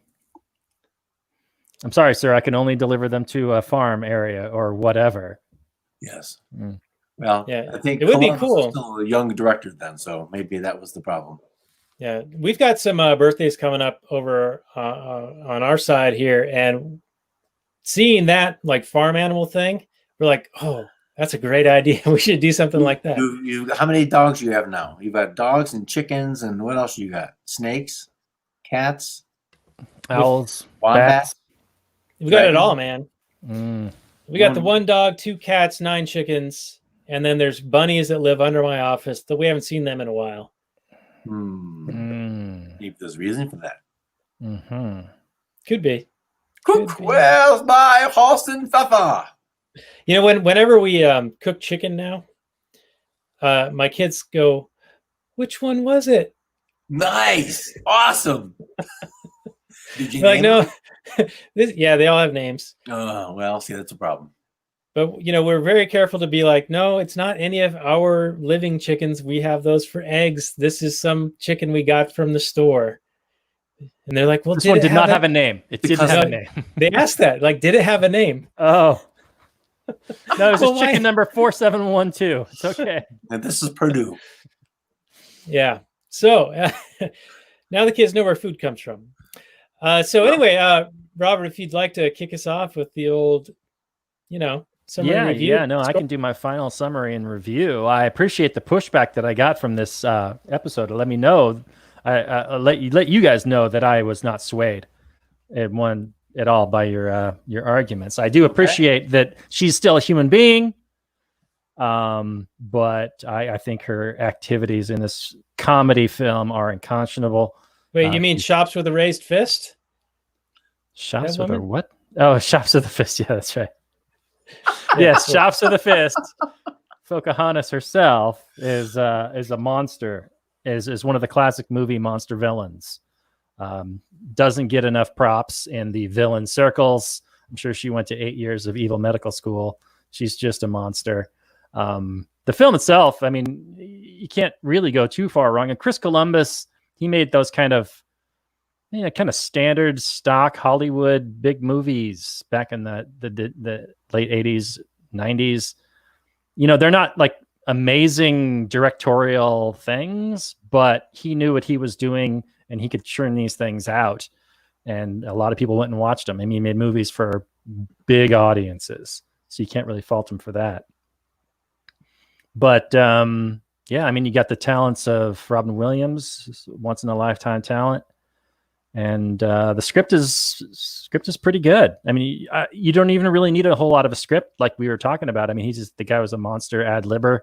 I'm sorry, sir. I can only deliver them to a farm area or whatever. Yes. Well, yeah, I think it would be Columbus cool. was still a young director then, so maybe that was the problem. Yeah, we've got some birthdays coming up over on our side here, and seeing that like farm animal thing, we're like, oh, that's a great idea. We should do something like that. How many dogs do you have now? You've got dogs and chickens, and what else you got? Snakes, cats, owls, wombats. We got it all, man. We got the 1 dog, 2 cats, 9 chickens, and then there's bunnies that live under my office that we haven't seen them in a while. Maybe there's a reason for that. Could be. Where's my horse and pfeffer? You know, whenever we cook chicken now, my kids go, "Which one was it?" Nice, awesome. Did you like, no, they all have names. Well, see, that's a problem. But you know, we're very careful to be like, no, it's not any of our living chickens. We have those for eggs. This is some chicken we got from the store. And they're like, well, this one did not have a name. It didn't have a name. They asked that, like, did it have a name? Oh. No, it was just chicken number 4712. It's okay. And this is Purdue. Yeah. So now the kids know where food comes from. So anyway, Robert, if you'd like to kick us off with the old, summary review. Yeah, no, I can do my final summary and review. I appreciate the pushback that I got from this episode. Let me know. I let you guys know that I was not swayed in one at all by your arguments. I do appreciate that she's still a human being, but I think her activities in this comedy film are unconscionable. Wait, you mean Shops with a Raised Fist? Shops with a what? Oh, Shops with a Fist. Yeah, that's right. Yes, Shops with a Fist. Pocahontas herself is a monster. Is one of the classic movie monster villains. Doesn't get enough props in the villain circles. I'm sure she went to 8 years of evil medical school. She's just a monster. The film itself, I mean, you can't really go too far wrong. And Chris Columbus, he made those kind of standard stock Hollywood big movies back in the late 80s, 90s. You know, they're not like amazing directorial things, but he knew what he was doing and he could churn these things out. And a lot of people went and watched them. I mean, he made movies for big audiences, so you can't really fault him for that. But yeah, I mean, you got the talents of Robin Williams, once in a lifetime talent. And the script is pretty good. I mean, you don't even really need a whole lot of a script like we were talking about. I mean, the guy was a monster ad libber.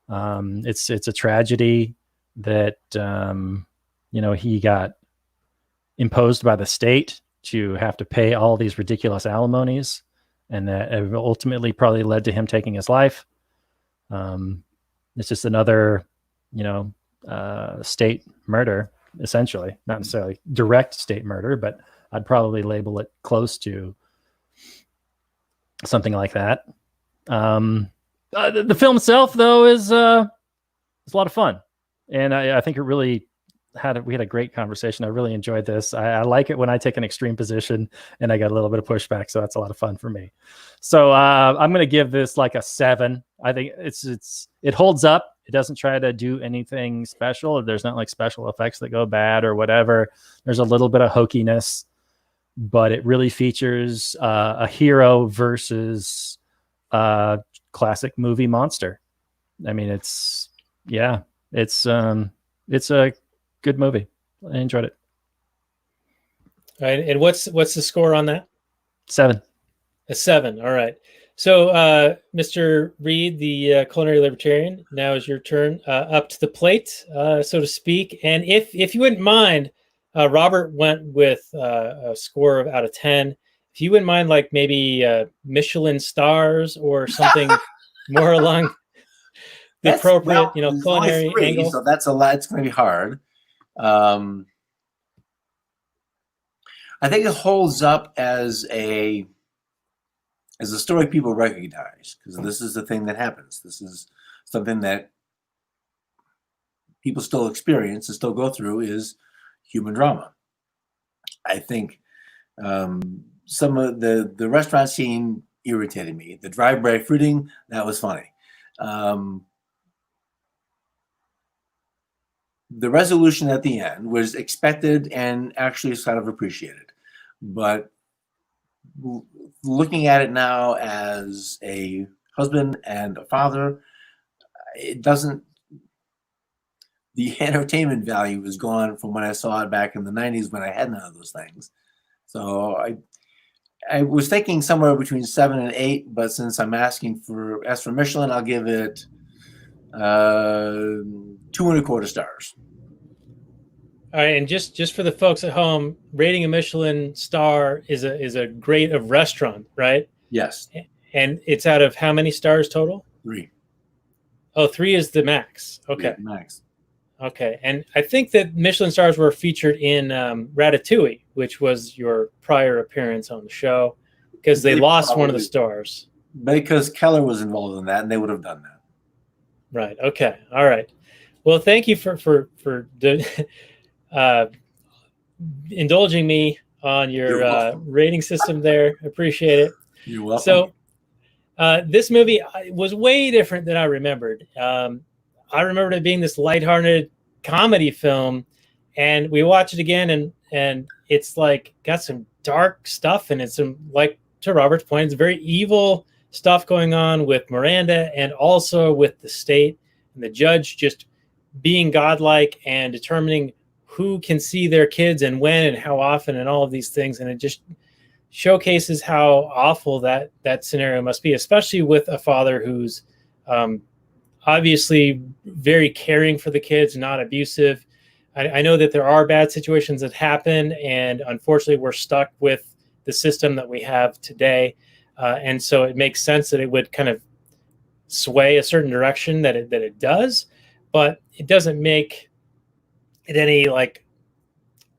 It's a tragedy that he got imposed by the state to have to pay all these ridiculous alimonies, and that ultimately probably led to him taking his life. It's just another, state murder. Essentially, not necessarily direct state murder, but I'd probably label it close to something like that. The film itself, though, is a lot of fun, and I think it really we had a great conversation. I really enjoyed this. I like it when I take an extreme position and I got a little bit of pushback, so that's a lot of fun for me. So I'm going to give this like a 7. I think it holds up. It doesn't try to do anything special. There's not like special effects that go bad or whatever. There's a little bit of hokiness, but it really features a hero versus a classic movie monster. I mean, it's a good movie. I enjoyed it. All right. And what's the score on that? 7. A 7. All right. So, Mr. Reed, the Culinary Libertarian, now is your turn. Up to the plate, so to speak. And if you wouldn't mind, Robert went with a score of out of 10. If you wouldn't mind, like maybe Michelin stars or something more along the appropriate, culinary 3, angle. So that's a lot. It's going to be hard. I think it holds up as a story people recognize, because this is the thing that happens. This is something that people still experience and still go through, is human drama. I think some of the restaurant scene irritated me. The drive-by fruiting, that was funny. The resolution at the end was expected and actually kind of appreciated. But looking at it now as a husband and a father, it doesn't, the entertainment value is gone from when I saw it back in the 90s when I had none of those things. So I was thinking somewhere between 7 and 8, but since I'm asking for Michelin, I'll give it 2.25 stars. All right, and just for the folks at home, rating a Michelin star is a grade of restaurant, right? Yes. And it's out of how many stars total? 3. Oh, 3 is the max. Okay. Yeah, max. Okay, and I think that Michelin stars were featured in Ratatouille, which was your prior appearance on the show, because they lost one of the stars. Because Keller was involved in that, and they would have done that. Right. Okay. All right. Well, thank you for indulging me on your rating system there. Appreciate it. You're welcome. So this movie was way different than I remembered. I remembered it being this lighthearted comedy film, and we watched it again, and it's like got some dark stuff, and it's some, like to Robert's point, it's very evil stuff going on with Miranda and also with the state and the judge just being godlike and determining who can see their kids and when and how often and all of these things. And it just, showcases how awful that scenario must be, especially with a father who's obviously very caring for the kids, not abusive. I know that there are bad situations that happen, and unfortunately we're stuck with the system that we have today. And so it makes sense that it would kind of sway a certain direction that it does, but it doesn't make it any like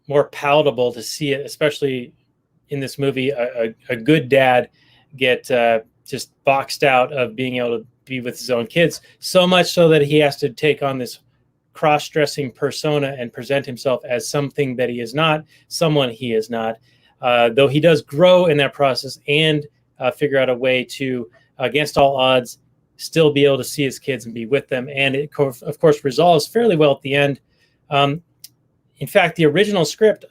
more palatable to see it, especially in this movie, a good dad get just boxed out of being able to be with his own kids, so much so that he has to take on this cross-dressing persona and present himself as something that he is not, someone he is not, though he does grow in that process and figure out a way to, against all odds, still be able to see his kids and be with them. And it, of course, resolves fairly well at the end. In fact, the original script,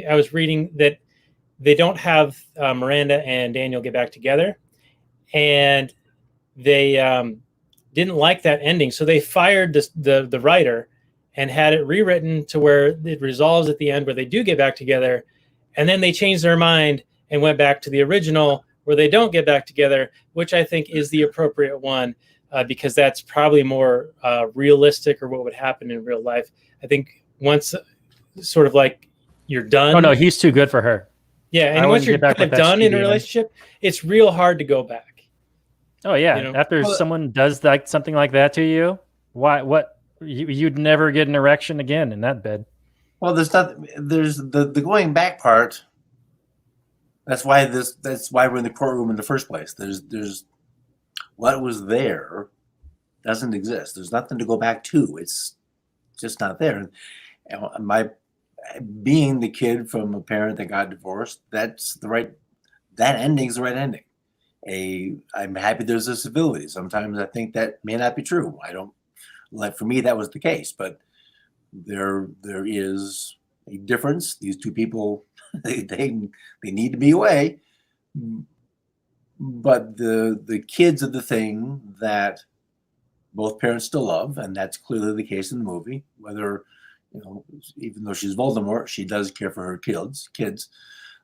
I was reading that they don't have Miranda and Daniel get back together, and they didn't like that ending, so they fired the writer and had it rewritten to where it resolves at the end where they do get back together, and then they changed their mind and went back to the original where they don't get back together, which I think is the appropriate one, because that's probably more realistic, or what would happen in real life. I think once sort of like you're done. Oh no, he's too good for her. Yeah, and once you're kind of done in a relationship, it's real hard to go back. Oh yeah, you know? After someone does like something like that to you, you'd never get an erection again in that bed. Well, there's the going back part. That's why we're in the courtroom in the first place. There's what was there doesn't exist. There's nothing to go back to. It's just not there. And being the kid from a parent that got divorced, that ending's the right ending. I'm happy there's a civility. Sometimes I think that may not be true. For me, that was the case, but there is a difference. These two people, they need to be away, but the kids are the thing that both parents still love, and that's clearly the case in the movie. Whether, even though she's Voldemort, she does care for her kids.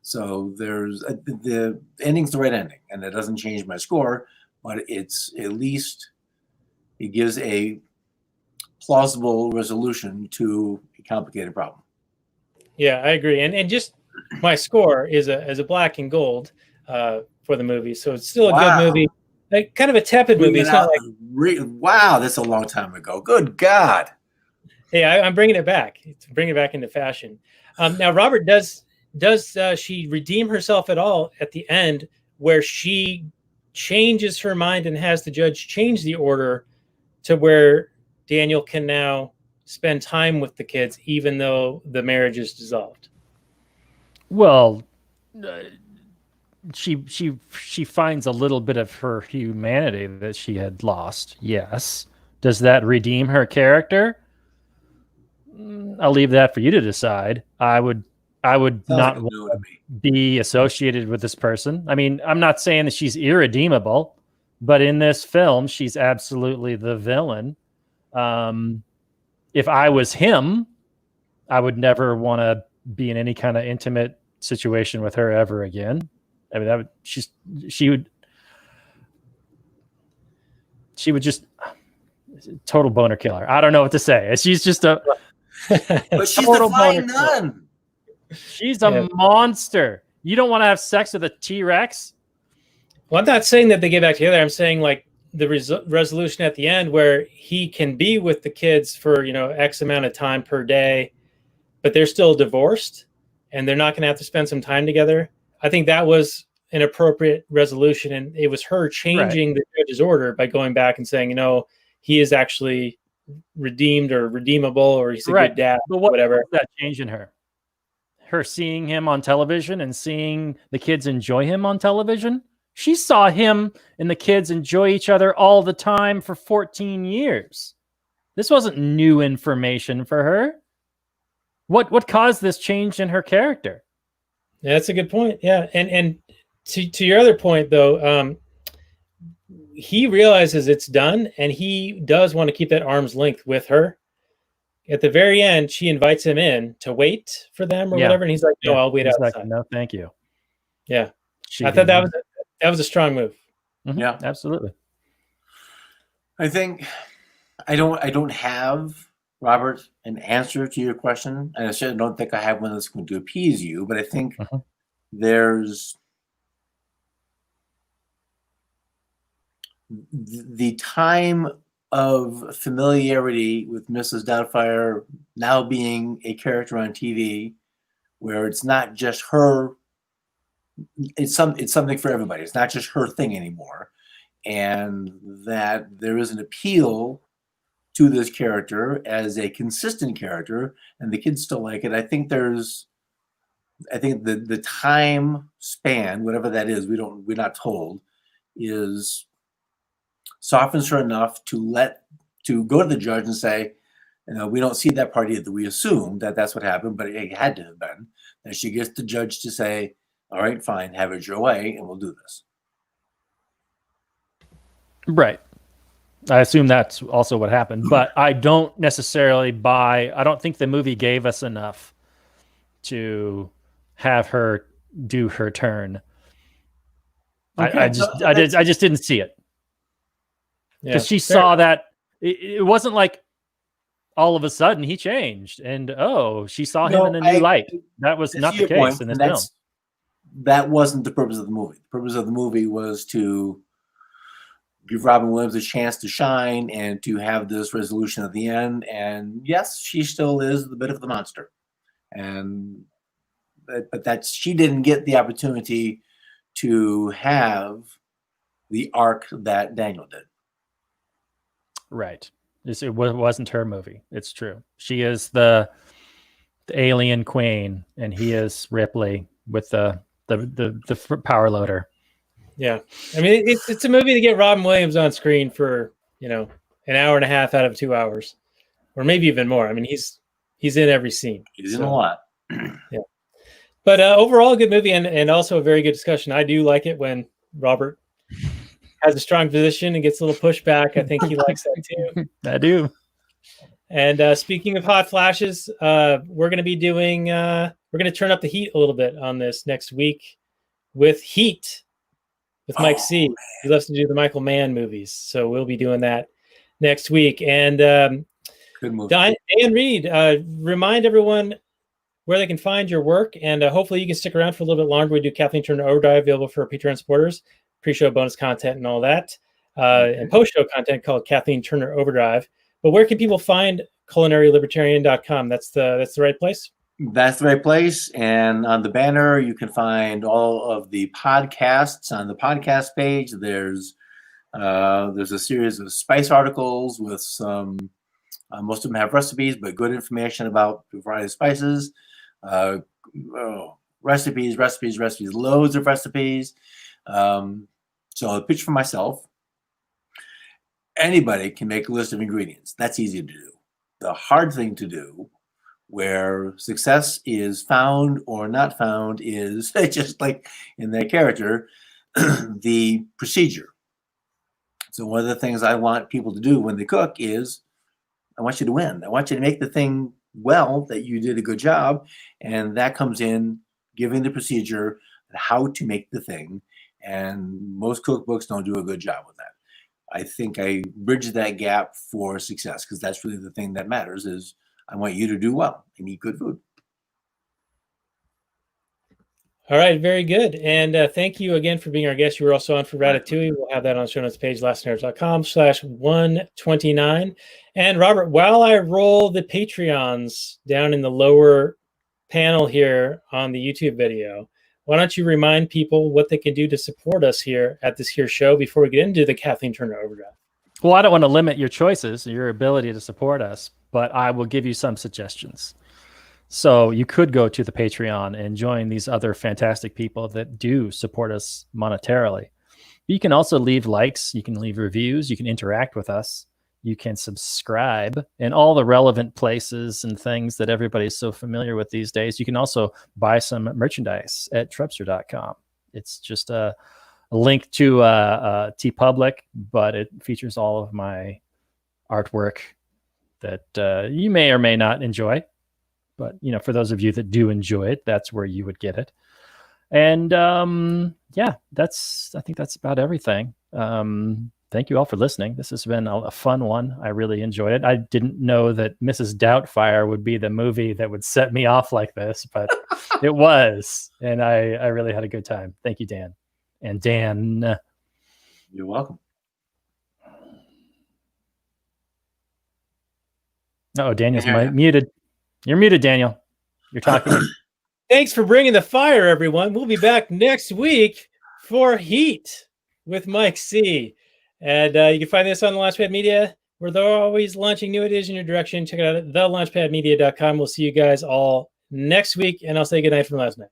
So the ending's the right ending, and it doesn't change my score, but it's at least it gives a plausible resolution to a complicated problem. Yeah, I agree. And just my score is a black and gold for the movie, so it's still a good movie. Like kind of a tepid movie. It's not like wow, that's a long time ago. Good God. Hey, I'm bringing it back. Bring it back into fashion. Now, Robert, does she redeem herself at all at the end, where she changes her mind and has the judge change the order to where Daniel can now spend time with the kids, even though the marriage is dissolved? Well, she finds a little bit of her humanity that she had lost. Yes. Does that redeem her character? I'll leave that for you to decide. I would not want to be associated with this person. I mean, I'm not saying that she's irredeemable, but in this film, she's absolutely the villain. If I was him, I would never want to be in any kind of intimate situation with her ever again. I mean, she would just total boner killer. I don't know what to say. She's just a but she's the flying nun. She's a monster. You don't want to have sex with a T-Rex? Well, I'm not saying that they get back together. I'm saying like the resolution at the end where he can be with the kids for, X amount of time per day, but they're still divorced and they're not going to have to spend some time together. I think that was an appropriate resolution. And it was her changing the judge's order by going back and saying, he is actually redeemed or redeemable, or he's a good dad, but whatever. That change in her seeing him on television and seeing the kids enjoy him on television. She saw him and the kids enjoy each other all the time for 14 years. This wasn't new information for her. What caused this change in her character? Yeah, that's a good point. Yeah. And to your other point though, he realizes it's done, and he does want to keep that arm's length with her. At the very end, she invites him in to wait for them or whatever, and he's like, "No, I'll wait outside." No, thank you. Yeah, She I thought that was a strong move. Mhm, Yeah. absolutely. I think I don't have, Robert, an answer to your question, and I certainly don't think I have one that's going to appease you. But I think Mhm. there's the time of familiarity with Mrs. Doubtfire now being a character on TV, where it's not just her. It's something for everybody. It's not just her thing anymore, and that there is an appeal to this character as a consistent character, and the kids still like it. I think the time span, whatever that is, we're not told, is softens her enough to go to the judge and say, we don't see that part either. We assume that that's what happened, but it had to have been that she gets the judge to say, all right, fine, have it your way, and we'll do this. Right. I assume that's also what happened, but I don't necessarily buy. I don't think the movie gave us enough to have her do her turn. Okay, I just didn't see it because Yeah, she saw that it wasn't like all of a sudden he changed and she saw him in a new light. That was not the case in this film. That wasn't the purpose of the movie. The purpose of the movie was to give Robin Williams a chance to shine and to have this resolution at the end. And yes, she still is the bit of the monster, but she didn't get the opportunity to have the arc that Daniel did. Right. It wasn't her movie. It's true. She is the alien queen, and he is Ripley with the power loader. Yeah, I mean it's a movie to get Robin Williams on screen for an hour and a half out of 2 hours, or maybe even more. I mean he's in every scene. He's in a lot. Yeah, but overall a good movie and also a very good discussion. I do like it when Robert has a strong position and gets a little pushback. I think he likes that too. I do. And speaking of hot flashes, we're going to be doing we're going to turn up the heat a little bit on this next week with Heat. With Mike C. He loves to do the Michael Mann movies. So we'll be doing that next week. And good movie. Dan Reed, remind everyone where they can find your work. And hopefully you can stick around for a little bit longer. We do Kathleen Turner Overdrive available for Patreon supporters, pre-show bonus content and all that, and post-show content called Kathleen Turner Overdrive. But where can people find culinarylibertarian.com? That's the right place? That's the right place. And on the banner, you can find all of the podcasts. On the podcast page, there's a series of spice articles with some, most of them have recipes, but good information about a variety of spices. Recipes, loads of recipes. So a pitch for myself. Anybody can make a list of ingredients. That's easy to do. The hard thing to do, where success is found or not found, is just like in that character, the procedure. So one of the things I want people to do when they cook is I want you to win. I want you to make the thing well, that you did a good job. And that comes in giving the procedure how to make the thing. And most cookbooks don't do a good job with that. I think I bridge that gap for success, because that's really the thing that matters is I want you to do well and eat good food. All right, very good. And thank you again for being our guest. You were also on for Ratatouille. We'll have that on the show notes page, lastnerds.com/129. And Robert, while I roll the Patreons down in the lower panel here on the YouTube video, why don't you remind people what they can do to support us here at this here show before we get into the Kathleen Turner Overdrive? Well, I don't want to limit your choices, your ability to support us, but I will give you some suggestions. So you could go to the Patreon and join these other fantastic people that do support us monetarily. You can also leave likes, you can leave reviews, you can interact with us, you can subscribe in all the relevant places and things that everybody's so familiar with these days. You can also buy some merchandise at Trubster.com. It's just a link to TeePublic, but it features all of my artwork that you may or may not enjoy. But, for those of you that do enjoy it, that's where you would get it. And yeah, I think that's about everything. Thank you all for listening. This has been a fun one. I really enjoyed it. I didn't know that Mrs. Doubtfire would be the movie that would set me off like this, but it was. And I really had a good time. Thank you, Dan. And Dan. You're welcome. Oh, Daniel's muted. You're muted, Daniel. You're talking. Thanks for bringing the fire, everyone. We'll be back next week for Heat with Mike C. And you can find this on the Launchpad Media, where they're always launching new ideas in your direction. Check it out at thelaunchpadmedia.com. We'll see you guys all next week, and I'll say goodnight from last night.